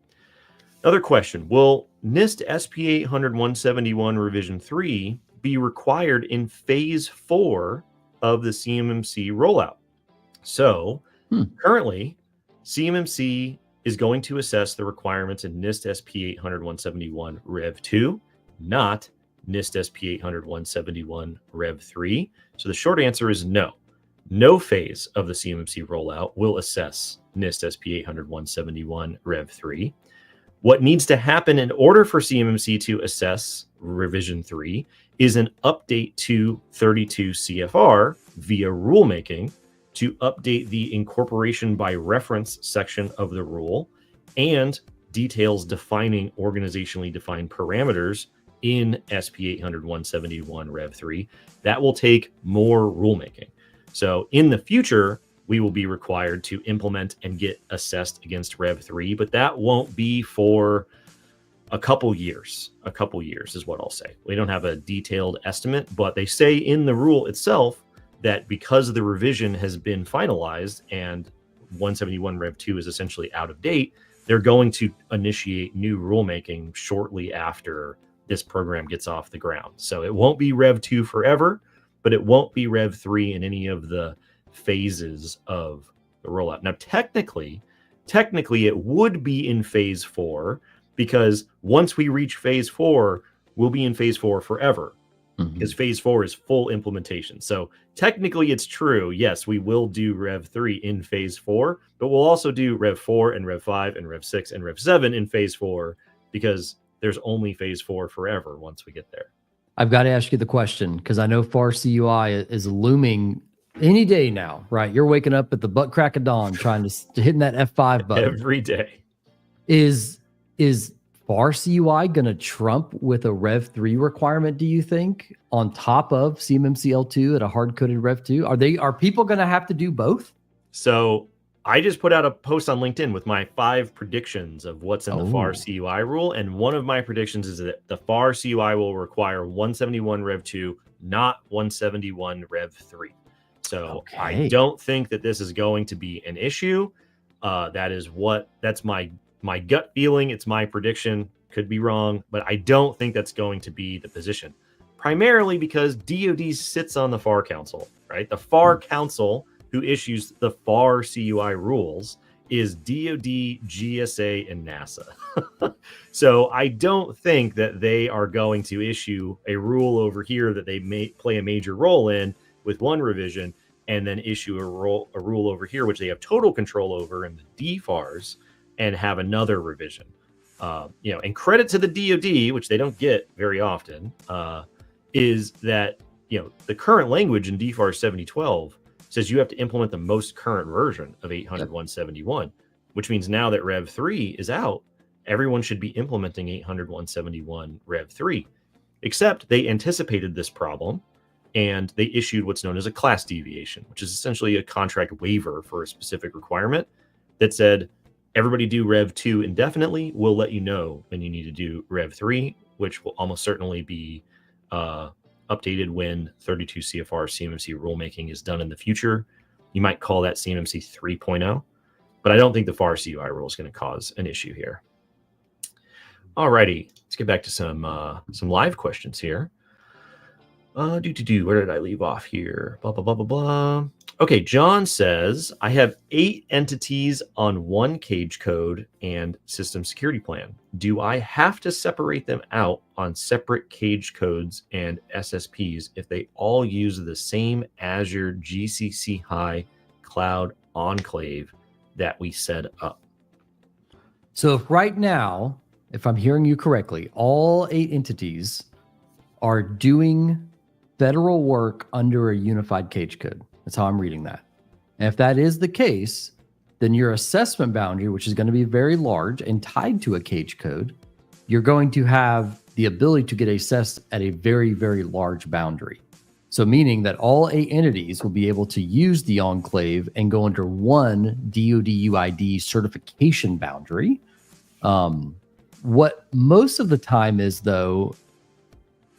[SPEAKER 1] Another question. Will NIST SP 800-171 Revision 3 be required in Phase 4 of the CMMC rollout? So currently, CMMC is going to assess the requirements in NIST SP 800-171 Rev 2, not NIST SP 800-171 Rev 3. So the short answer is no. No phase of the CMMC rollout will assess NIST SP 800-171 Rev 3. What needs to happen in order for CMMC to assess Revision 3 is an update to 32 CFR via rulemaking to update the incorporation by reference section of the rule and details defining organizationally defined parameters in SP 800-171 Rev 3. That will take more rulemaking. So in the future, we will be required to implement and get assessed against Rev 3, but that won't be for a couple years. A couple years is what I'll say. We don't have a detailed estimate, but they say in the rule itself that because the revision has been finalized and 171 Rev 2 is essentially out of date, they're going to initiate new rulemaking shortly after this program gets off the ground. So it won't be Rev 2 forever, but it won't be Rev 3 in any of the phases of the rollout. Now, technically, it would be in Phase 4 because once we reach Phase 4, we'll be in Phase 4 forever because Phase 4 is full implementation. So technically, it's true. Yes, we will do Rev 3 in Phase 4, but we'll also do Rev 4 and Rev 5 and Rev 6 and Rev 7 in Phase 4 because there's only Phase 4 forever once we get there.
[SPEAKER 2] I've got to ask you the question because I know FAR CUI is looming any day now, right? You're waking up at the butt crack of dawn trying to hitting that F5 button
[SPEAKER 1] every day.
[SPEAKER 2] Is FAR CUI going to trump with a Rev 3 requirement, do you think, on top of CMMC L2 at a hard-coded Rev 2? Are people going to have to do both?
[SPEAKER 1] So I just put out a post on LinkedIn with my 5 predictions of what's in the FAR CUI rule. And one of my predictions is that the FAR CUI will require 171 Rev 2, not 171 Rev 3. So I don't think that this is going to be an issue. That's my gut feeling. It's my prediction. Could be wrong, but I don't think that's going to be the position. Primarily because DoD sits on the FAR Council, right? The FAR Council, who issues the FAR CUI rules, is DoD, GSA, and NASA. So I don't think that they are going to issue a rule over here that they may play a major role in with one revision and then issue a rule over here, which they have total control over in the DFARS, and have another revision. And credit to the DoD, which they don't get very often, is that, the current language in DFARS 7012 says you have to implement the most current version of 800-171, which means now that Rev 3 is out, everyone should be implementing 800-171 Rev 3, except they anticipated this problem and they issued what's known as a class deviation, which is essentially a contract waiver for a specific requirement that said, everybody do Rev 2 indefinitely. We'll let you know when you need to do Rev 3, which will almost certainly be updated when 32 CFR CMMC rulemaking is done in the future. You might call that CMMC 3.0, but I don't think the FAR CUI rule is going to cause an issue here. Alrighty, let's get back to some live questions here. Where did I leave off here? Blah, blah, blah, blah, blah. Okay, John says, I have 8 entities on one cage code and system security plan. Do I have to separate them out on separate cage codes and SSPs if they all use the same Azure GCC High Cloud Enclave that we set up?
[SPEAKER 2] So if right now, if I'm hearing you correctly, all 8 entities are doing federal work under a unified cage code. That's how I'm reading that. And if that is the case, then your assessment boundary, which is going to be very large and tied to a cage code, you're going to have the ability to get assessed at a very, very large boundary. So meaning that all 8 entities will be able to use the Enclave and go under one DoD UID certification boundary. What most of the time is, though,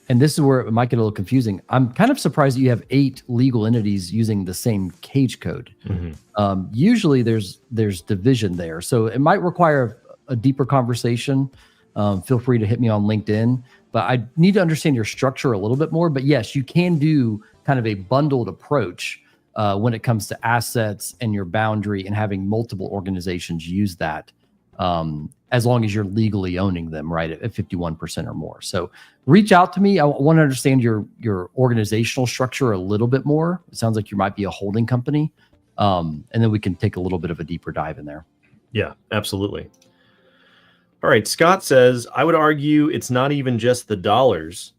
[SPEAKER 2] and this is where it might get a little confusing, I'm kind of surprised that you have 8 legal entities using the same cage code. Mm-hmm. Usually there's division there. So it might require a deeper conversation. Feel free to hit me on LinkedIn, but I need to understand your structure a little bit more. But yes, you can do kind of a bundled approach when it comes to assets and your boundary and having multiple organizations use that. As long as you're legally owning them, right, at 51% or more. So reach out to me. I want to understand your organizational structure a little bit more. It sounds like you might be a holding company. And then we can take a little bit of a deeper dive in there.
[SPEAKER 1] Yeah, absolutely. All right, Scott says, I would argue it's not even just the dollars.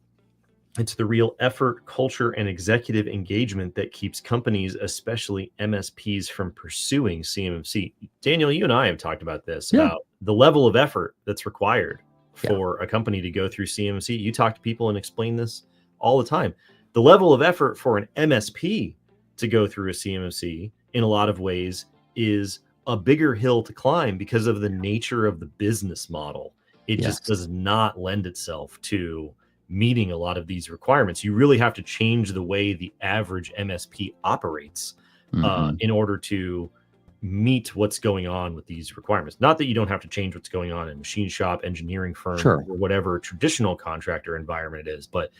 [SPEAKER 1] It's the real effort, culture, and executive engagement that keeps companies, especially MSPs, from pursuing CMMC. Daniel, you and I have talked about this, about the level of effort that's required for a company to go through CMMC. You talk to people and explain this all the time. The level of effort for an MSP to go through a CMMC in a lot of ways is a bigger hill to climb because of the nature of the business model. It just does not lend itself to meeting a lot of these requirements. You really have to change the way the average MSP operates in order to meet what's going on with these requirements. Not that you don't have to change what's going on in machine shop, engineering firm, or whatever traditional contractor environment it is, but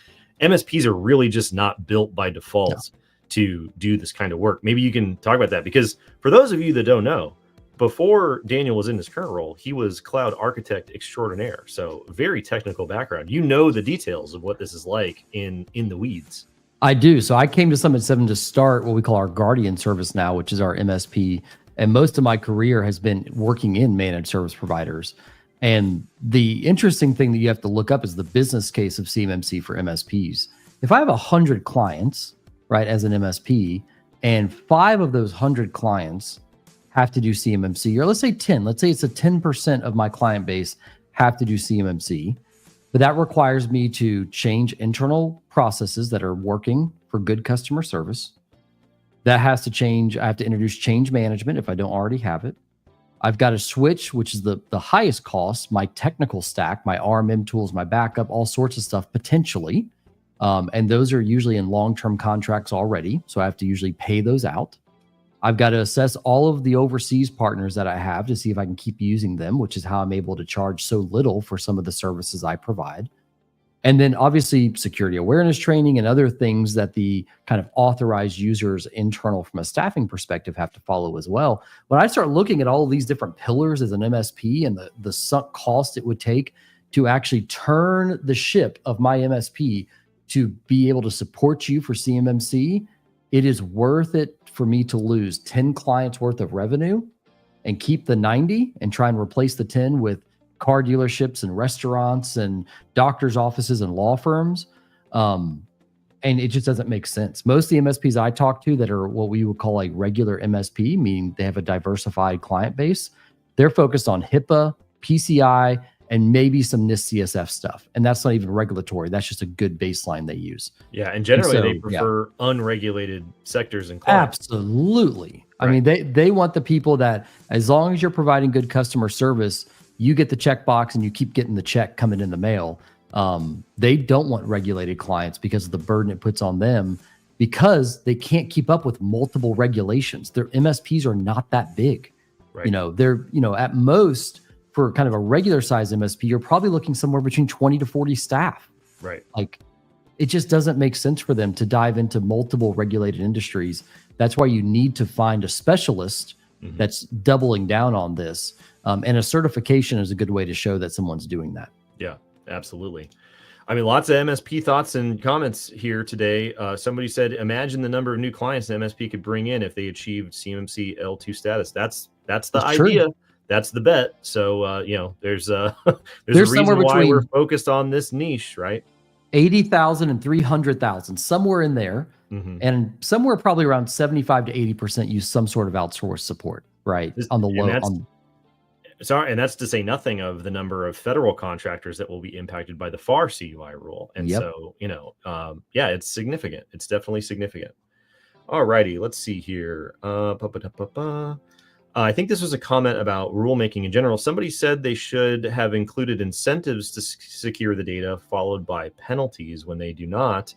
[SPEAKER 1] MSPs are really just not built by default to do this kind of work. Maybe you can talk about that, because for those of you that don't know, before Daniel was in his current role, he was cloud architect extraordinaire. So very technical background. You know the details of what this is like in the weeds.
[SPEAKER 2] I do. So I came to Summit 7 to start what we call our Guardian service now, which is our MSP. And most of my career has been working in managed service providers. And the interesting thing that you have to look up is the business case of CMMC for MSPs. If I have 100 clients, right, as an MSP, and 5 of those 100 clients have to do CMMC, or let's say 10, let's say it's a 10% of my client base have to do CMMC, but that requires me to change internal processes that are working for good customer service. That has to change. I have to introduce change management if I don't already have it. I've got to switch, which is the highest cost, my technical stack, my RMM tools, my backup, all sorts of stuff potentially. And those are usually in long-term contracts already. So I have to usually pay those out. I've got to assess all of the overseas partners that I have to see if I can keep using them, which is how I'm able to charge so little for some of the services I provide. And then obviously security awareness training and other things that the kind of authorized users internal from a staffing perspective have to follow as well. When I start looking at all of these different pillars as an MSP and the sunk cost it would take to actually turn the ship of my MSP to be able to support you for CMMC, it is worth it for me to lose 10 clients worth of revenue and keep the 90 and try and replace the 10 with car dealerships and restaurants and doctors' offices and law firms. And it just doesn't make sense. Most of the MSPs I talk to that are what we would call a regular MSP, meaning they have a diversified client base, they're focused on HIPAA, PCI, and maybe some NIST CSF stuff. And that's not even regulatory. That's just a good baseline they use.
[SPEAKER 1] Yeah, and generally they prefer unregulated sectors and clients.
[SPEAKER 2] Absolutely.
[SPEAKER 1] Right.
[SPEAKER 2] I mean, they want the people that, as long as you're providing good customer service, you get the checkbox and you keep getting the check coming in the mail. They don't want regulated clients because of the burden it puts on them, because they can't keep up with multiple regulations. Their MSPs are not that big. Right. They're, at most, for kind of a regular size MSP, you're probably looking somewhere between 20 to 40 staff.
[SPEAKER 1] Right.
[SPEAKER 2] Like, it just doesn't make sense for them to dive into multiple regulated industries. That's why you need to find a specialist that's doubling down on this. And a certification is a good way to show that someone's doing that.
[SPEAKER 1] Yeah, absolutely. I mean, lots of MSP thoughts and comments here today. Somebody said, imagine the number of new clients an MSP could bring in if they achieved CMMC L2 status. That's the idea. True. That's the bet. So, there's a reason why we're focused on this niche, right?
[SPEAKER 2] 80,000 and 300,000, somewhere in there. And somewhere probably around 75 to 80% use some sort of outsourced support, right? On the low.
[SPEAKER 1] And that's to say nothing of the number of federal contractors that will be impacted by the FAR CUI rule. And so, it's significant. It's definitely significant. All righty, let's see here. I think this was a comment about rulemaking in general. Somebody said they should have included incentives to secure the data, followed by penalties when they do not.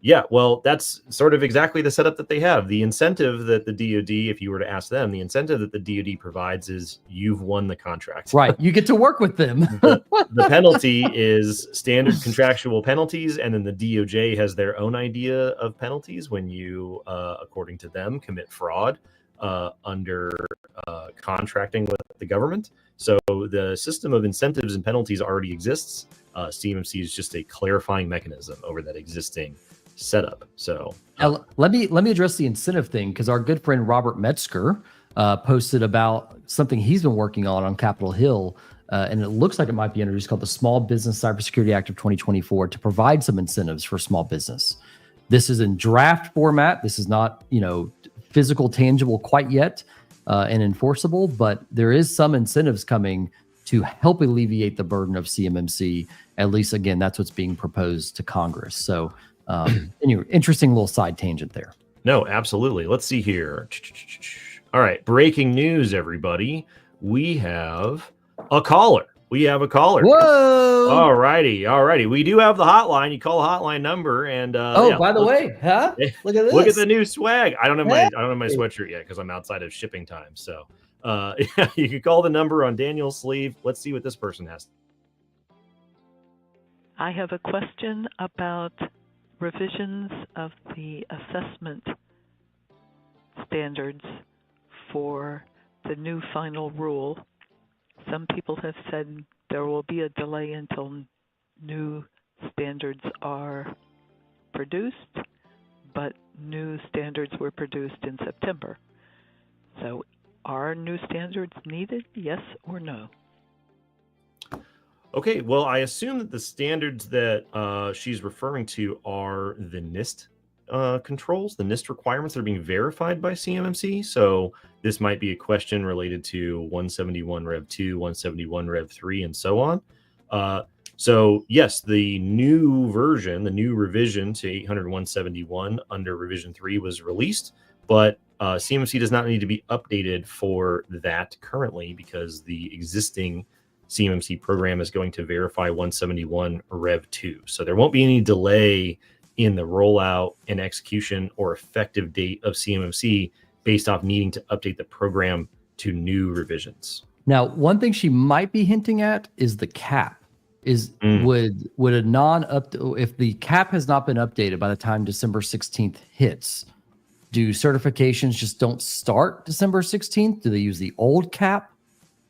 [SPEAKER 1] Yeah, well, that's sort of exactly the setup that they have. The incentive that the DoD, if you were to ask them, the incentive that the DoD provides is you've won the contract.
[SPEAKER 2] Right. You get to work with them.
[SPEAKER 1] The penalty is standard contractual penalties. And then the DOJ has their own idea of penalties when you, according to them, commit fraud under contracting with the government. So the system of incentives and penalties already exists. CMMC is just a clarifying mechanism over that existing setup. So
[SPEAKER 2] let me address the incentive thing, because our good friend Robert Metzger posted about something he's been working on Capitol Hill, and it looks like it might be introduced, called the Small Business Cybersecurity Act of 2024, to provide some incentives for small business. This is in draft format. This is not physical, tangible quite yet and enforceable, but there is some incentives coming to help alleviate the burden of CMMC. At least, again, that's what's being proposed to Congress. So anyway, interesting little side tangent there.
[SPEAKER 1] No, absolutely. Let's see here. All right. Breaking news, everybody. We have a caller.
[SPEAKER 2] Whoa.
[SPEAKER 1] All righty. We do have the hotline. You call the hotline number, and
[SPEAKER 2] by the way, huh? Look at this.
[SPEAKER 1] Look at the new swag. I don't have my sweatshirt yet because I'm outside of shipping time. So you can call the number on Daniel's sleeve. Let's see what this person has.
[SPEAKER 3] I have a question about revisions of the assessment standards for the new final rule. Some people have said there will be a delay until new standards are produced, but new standards were produced in September. So are new standards needed, yes or no?
[SPEAKER 1] Okay, well, I assume that the standards that she's referring to are the NIST controls, the NIST requirements that are being verified by CMMC. So this might be a question related to 171 Rev 2, 171 Rev 3, and so on. So yes, the new version, the new revision to 800-171 under revision 3 was released, but CMMC does not need to be updated for that currently, because the existing CMMC program is going to verify 171 Rev 2. So there won't be any delay in the rollout and execution or effective date of CMMC based off needing to update the program to new revisions.
[SPEAKER 2] Now, one thing she might be hinting at is the cap. Would a if the cap has not been updated by the time December 16th hits, do certifications just don't start December 16th? Do they use the old cap?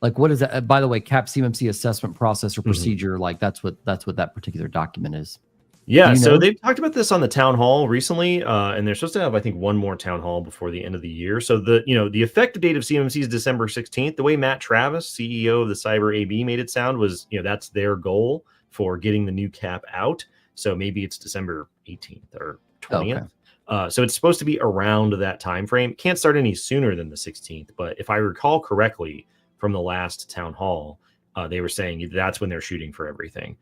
[SPEAKER 2] Like, what is that? By the way, CAP CMMC assessment process or procedure, like that's what that particular document is.
[SPEAKER 1] Yeah, so they've talked about this on the town hall recently, and they're supposed to have, I think, one more town hall before the end of the year. So the effective date of CMMC is December 16th. The way Matt Travis, CEO of the Cyber AB, made it sound was, that's their goal for getting the new cap out. So maybe it's December 18th or 20th. Okay. So it's supposed to be around that time frame. Can't start any sooner than the 16th. But if I recall correctly from the last town hall, they were saying that's when they're shooting for everything.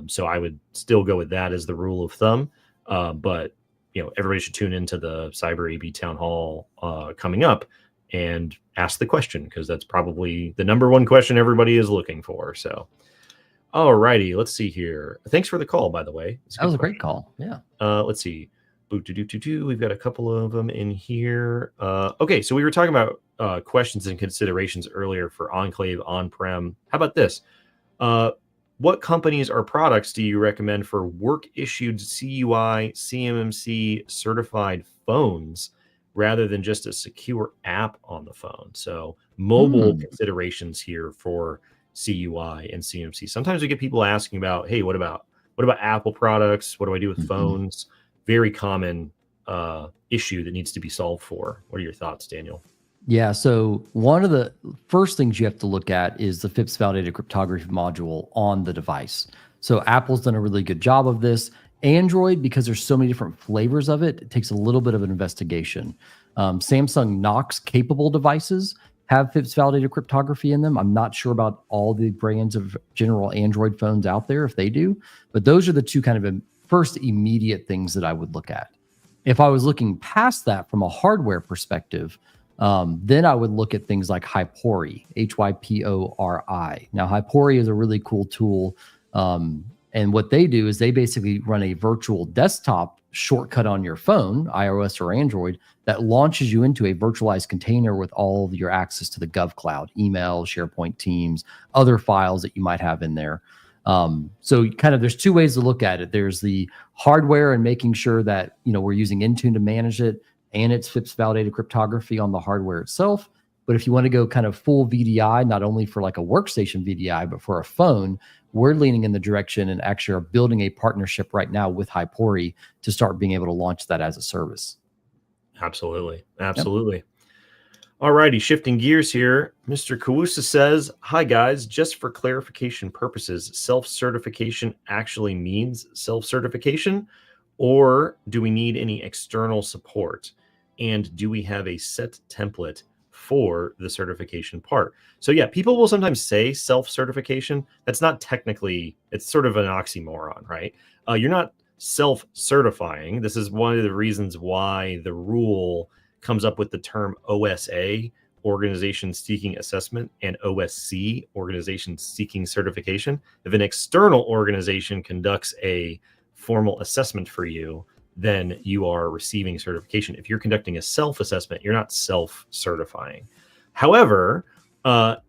[SPEAKER 1] So I would still go with that as the rule of thumb. But everybody should tune into the Cyber AB Town Hall coming up and ask the question, because that's probably the number one question everybody is looking for. So, all righty, let's see here. Thanks for the call, by the way.
[SPEAKER 2] That was a great call. Yeah.
[SPEAKER 1] Let's see. We've got a couple of them in here. Okay, so we were talking about questions and considerations earlier for Enclave on-prem. How about this? What companies or products do you recommend for work-issued CUI, CMMC certified phones rather than just a secure app on the phone? So mobile considerations here for CUI and CMMC. Sometimes we get people asking about, hey, what about Apple products? What do I do with phones? Very common issue that needs to be solved for. What are your thoughts, Daniel?
[SPEAKER 2] Yeah, so one of the first things you have to look at is the FIPS validated cryptography module on the device. So Apple's done a really good job of this. Android, because there's so many different flavors of it, it takes a little bit of an investigation. Samsung Knox capable devices have FIPS validated cryptography in them. I'm not sure about all the brands of general Android phones out there if they do, but those are the two kind of first immediate things that I would look at. If I was looking past that from a hardware perspective, then I would look at things like Hypori, Hypori. Now, Hypori is a really cool tool. And what they do is they basically run a virtual desktop shortcut on your phone, iOS or Android, that launches you into a virtualized container with all of your access to the GovCloud, email, SharePoint, Teams, other files that you might have in there. So kind of there's two ways to look at it. There's the hardware and making sure that, we're using Intune to manage it, and it's FIPS validated cryptography on the hardware itself. But if you want to go kind of full VDI, not only for like a workstation VDI, but for a phone, we're leaning in the direction and actually are building a partnership right now with Hypori to start being able to launch that as a service.
[SPEAKER 1] Absolutely. Yep. All righty, shifting gears here. Mr. Kawusa says, hi guys, just for clarification purposes, self-certification actually means self-certification, or do we need any external support? And do we have a set template for the certification part? So yeah, people will sometimes say self-certification. That's not technically, it's sort of an oxymoron, right? You're not self-certifying. This is one of the reasons why the rule comes up with the term OSA, Organization Seeking Assessment, and OSC, Organization Seeking Certification. If an external organization conducts a formal assessment for you, then you are receiving certification. If you're conducting a self-assessment, you're not self-certifying. However,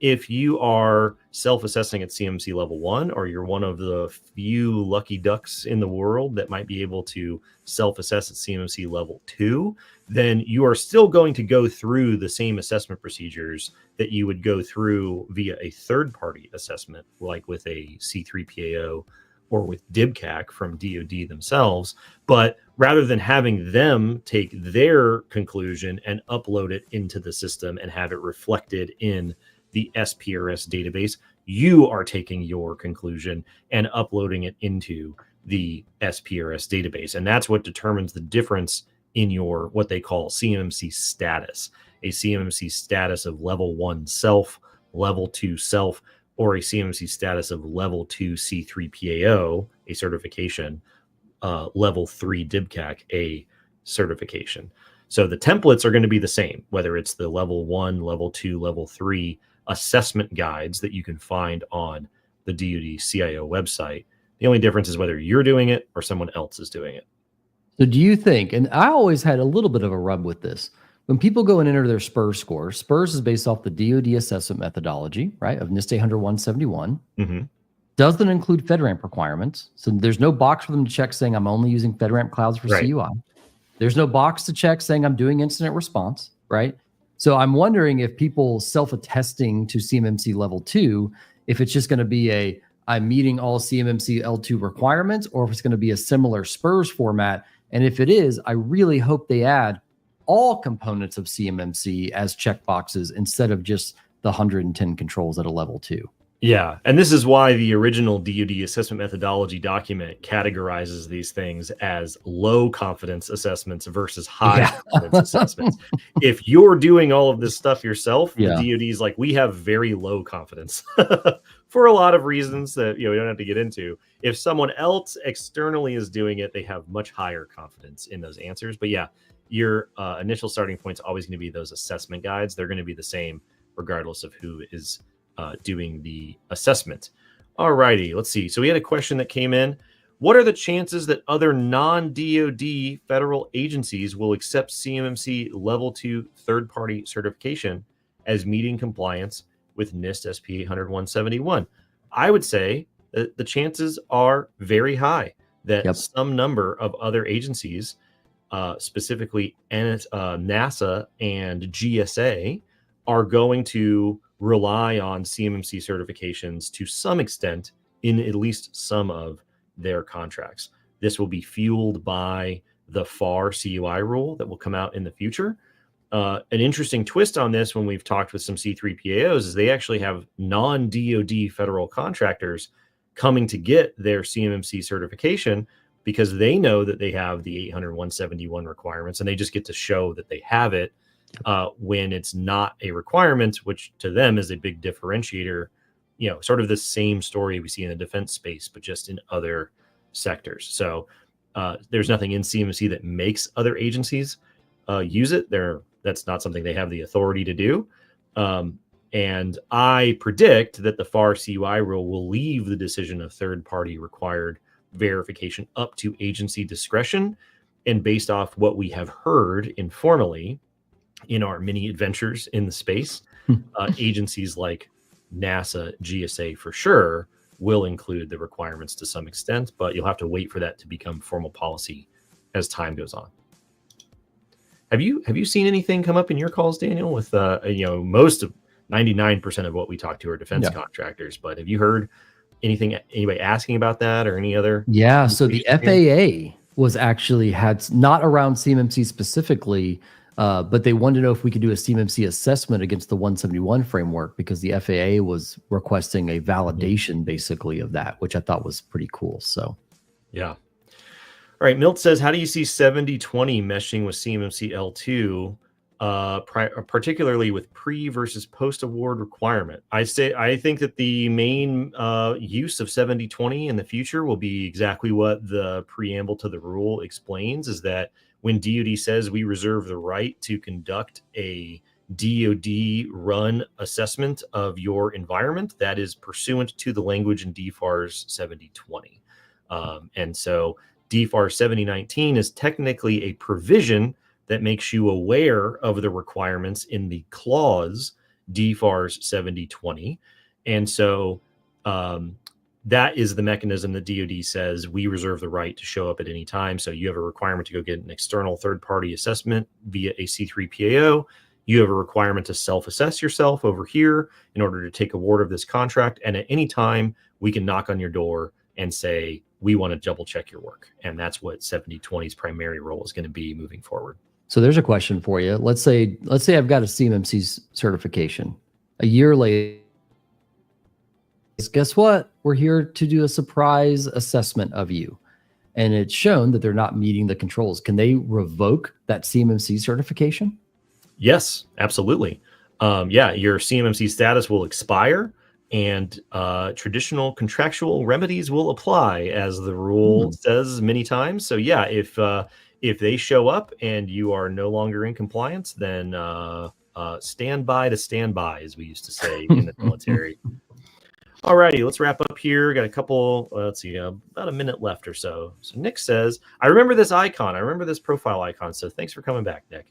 [SPEAKER 1] if you are self-assessing at CMMC level 1, or you're one of the few lucky ducks in the world that might be able to self-assess at CMMC level 2, then you are still going to go through the same assessment procedures that you would go through via a third-party assessment, like with a C3PAO or with DIBCAC from DoD themselves. But rather than having them take their conclusion and upload it into the system and have it reflected in the SPRS database, you are taking your conclusion and uploading it into the SPRS database. And that's what determines the difference in your, what they call CMMC status, a CMMC status of level 1 self, level 2 self, or a CMMC status of level 2 C3PAO, a certification, level 3 DIBCAC, a certification. So the templates are going to be the same, whether it's the level 1, level 2, level 3 assessment guides that you can find on the DoD CIO website. The only difference is whether you're doing it or someone else is doing it.
[SPEAKER 2] So do you think, and I always had a little bit of a rub with this, when people go and enter their SPRS score, SPRS is based off the DoD assessment methodology, right, of NIST 800-171. Doesn't include FedRAMP requirements. So there's no box for them to check saying I'm only using FedRAMP clouds for CUI. There's no box to check saying I'm doing incident response, right? So I'm wondering if people self-attesting to CMMC level 2, if it's just going to be I'm meeting all CMMC L2 requirements, or if it's going to be a similar SPRS format. And if it is, I really hope they add all components of CMMC as checkboxes instead of just the 110 controls at a level 2.
[SPEAKER 1] Yeah, and this is why the original DoD assessment methodology document categorizes these things as low confidence assessments versus high
[SPEAKER 2] Yeah.
[SPEAKER 1] confidence assessments. If you're doing all of this stuff yourself,
[SPEAKER 2] Yeah.
[SPEAKER 1] the DoD is like, we have very low confidence for a lot of reasons that we don't have to get into. If someone else externally is doing it, they have much higher confidence in those answers. But yeah, your initial starting point is always going to be those assessment guides. They're going to be the same regardless of who is doing the assessment. All righty, let's see. So we had a question that came in. What are the chances that other non-DoD federal agencies will accept CMMC Level 2 third-party certification as meeting compliance with NIST SP 800-171? I would say that the chances are very high that some number of other agencies, specifically NASA and GSA, are going to rely on CMMC certifications to some extent in at least some of their contracts. This will be fueled by the FAR CUI rule that will come out in the future. An interesting twist on this, when we've talked with some C3PAOs, is they actually have non-DoD federal contractors coming to get their CMMC certification because they know that they have the 800-171 requirements, and they just get to show that they have it when it's not a requirement, which to them is a big differentiator. Sort of the same story we see in the defense space, but just in other sectors. So there's nothing in CMMC that makes other agencies use it. That's not something they have the authority to do. And I predict that the FAR CUI rule will leave the decision of third-party required verification up to agency discretion. And based off what we have heard informally in our mini adventures in the space, agencies like NASA, GSA for sure will include the requirements to some extent, but you'll have to wait for that to become formal policy as time goes on. Have you seen anything come up in your calls, Daniel, with most of 99% of what we talk to are defense contractors, but have you heard anybody asking about that or any other?
[SPEAKER 2] Yeah, so the FAA was actually not around CMMC specifically, but they wanted to know if we could do a CMMC assessment against the 171 framework because the FAA was requesting a validation basically of that, which I thought was pretty cool. So, yeah.
[SPEAKER 1] All right. Milt says, how do you see 7020 meshing with CMMC L2, particularly with pre versus post award requirement? I think that the main use of 7020 in the future will be exactly what the preamble to the rule explains, is that when DoD says we reserve the right to conduct a DoD run assessment of your environment, that is pursuant to the language in DFARS 7020. And so DFARS 7019 is technically a provision that makes you aware of the requirements in the clause DFARS 7020. And so that is the mechanism that DoD says we reserve the right to show up at any time. So you have a requirement to go get an external third-party assessment via a C3PAO. You have a requirement to self-assess yourself over here in order to take award of this contract. And at any time, we can knock on your door and say, we want to double check your work. And that's what 7020's primary role is going to be moving forward.
[SPEAKER 2] So there's a question for you. Let's say I've got a CMMC certification. A year later, guess what? We're here to do a surprise assessment of you. And it's shown that they're not meeting the controls. Can they revoke that CMMC certification?
[SPEAKER 1] Yes, absolutely. Your CMMC status will expire and traditional contractual remedies will apply, as the rule says many times. So yeah, if they show up and you are no longer in compliance, then stand by to stand by, as we used to say in the military. All righty, let's wrap up here. Got a couple, let's see, about a minute left or so. So Nick says, I remember this icon. I remember this profile icon. So thanks for coming back, Nick.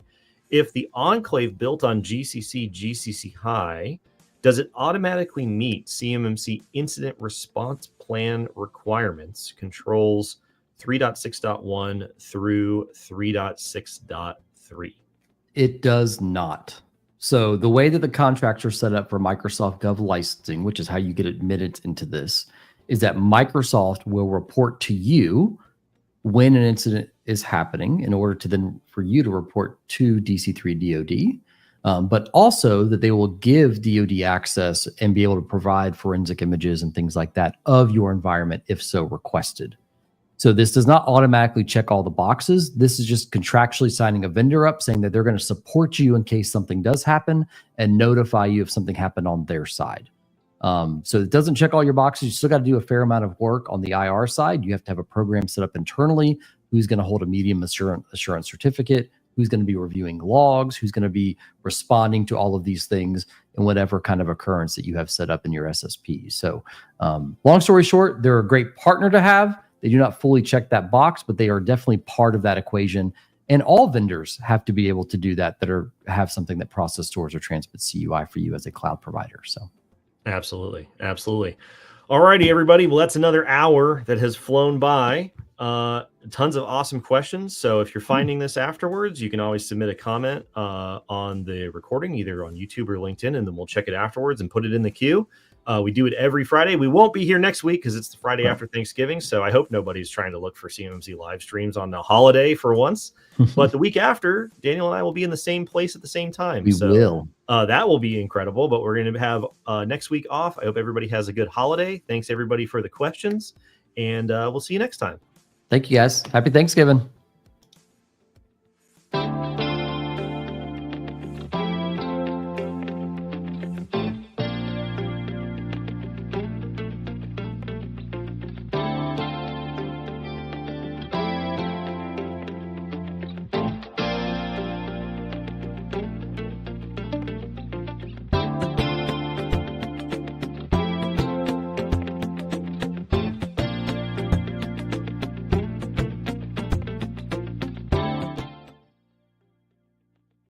[SPEAKER 1] If the Enclave built on GCC High, does it automatically meet CMMC incident response plan requirements, controls 3.6.1 through 3.6.3?
[SPEAKER 2] It does not. So the way that the contracts are set up for Microsoft Gov licensing, which is how you get admitted into this, is that Microsoft will report to you when an incident is happening in order to then for you to report to DC3 DoD. but also that they will give DoD access and be able to provide forensic images and things like that of your environment if so requested. So this does not automatically check all the boxes. This is just contractually signing a vendor up saying that they're going to support you in case something does happen and notify you if something happened on their side. So it doesn't check all your boxes. You still got to do a fair amount of work on the IR side. You have to have a program set up internally. Who's going to hold a medium assurance certificate? Who's going to be reviewing logs? Who's going to be responding to all of these things in whatever kind of occurrence that you have set up in your SSP. So long story short, they're a great partner to have. They do not fully check that box, but they are definitely part of that equation. And all vendors have to be able to do that have something that process stores or transmits CUI for you as a cloud provider. So
[SPEAKER 1] absolutely. Absolutely. All righty, everybody. Well, that's another hour that has flown by. Tons of awesome questions. So if you're finding this afterwards, you can always submit a comment on the recording, either on YouTube or LinkedIn, and then we'll check it afterwards and put it in the queue. We do it every Friday. We won't be here next week because it's the Friday after Thanksgiving. So I hope nobody's trying to look for CMMC live streams on the holiday for once. But the week after, Daniel and I will be in the same place at the same time.
[SPEAKER 2] We will.
[SPEAKER 1] That will be incredible. But we're going to have next week off. I hope everybody has a good holiday. Thanks, everybody, for the questions. And we'll see you next time.
[SPEAKER 2] Thank you, guys. Happy Thanksgiving.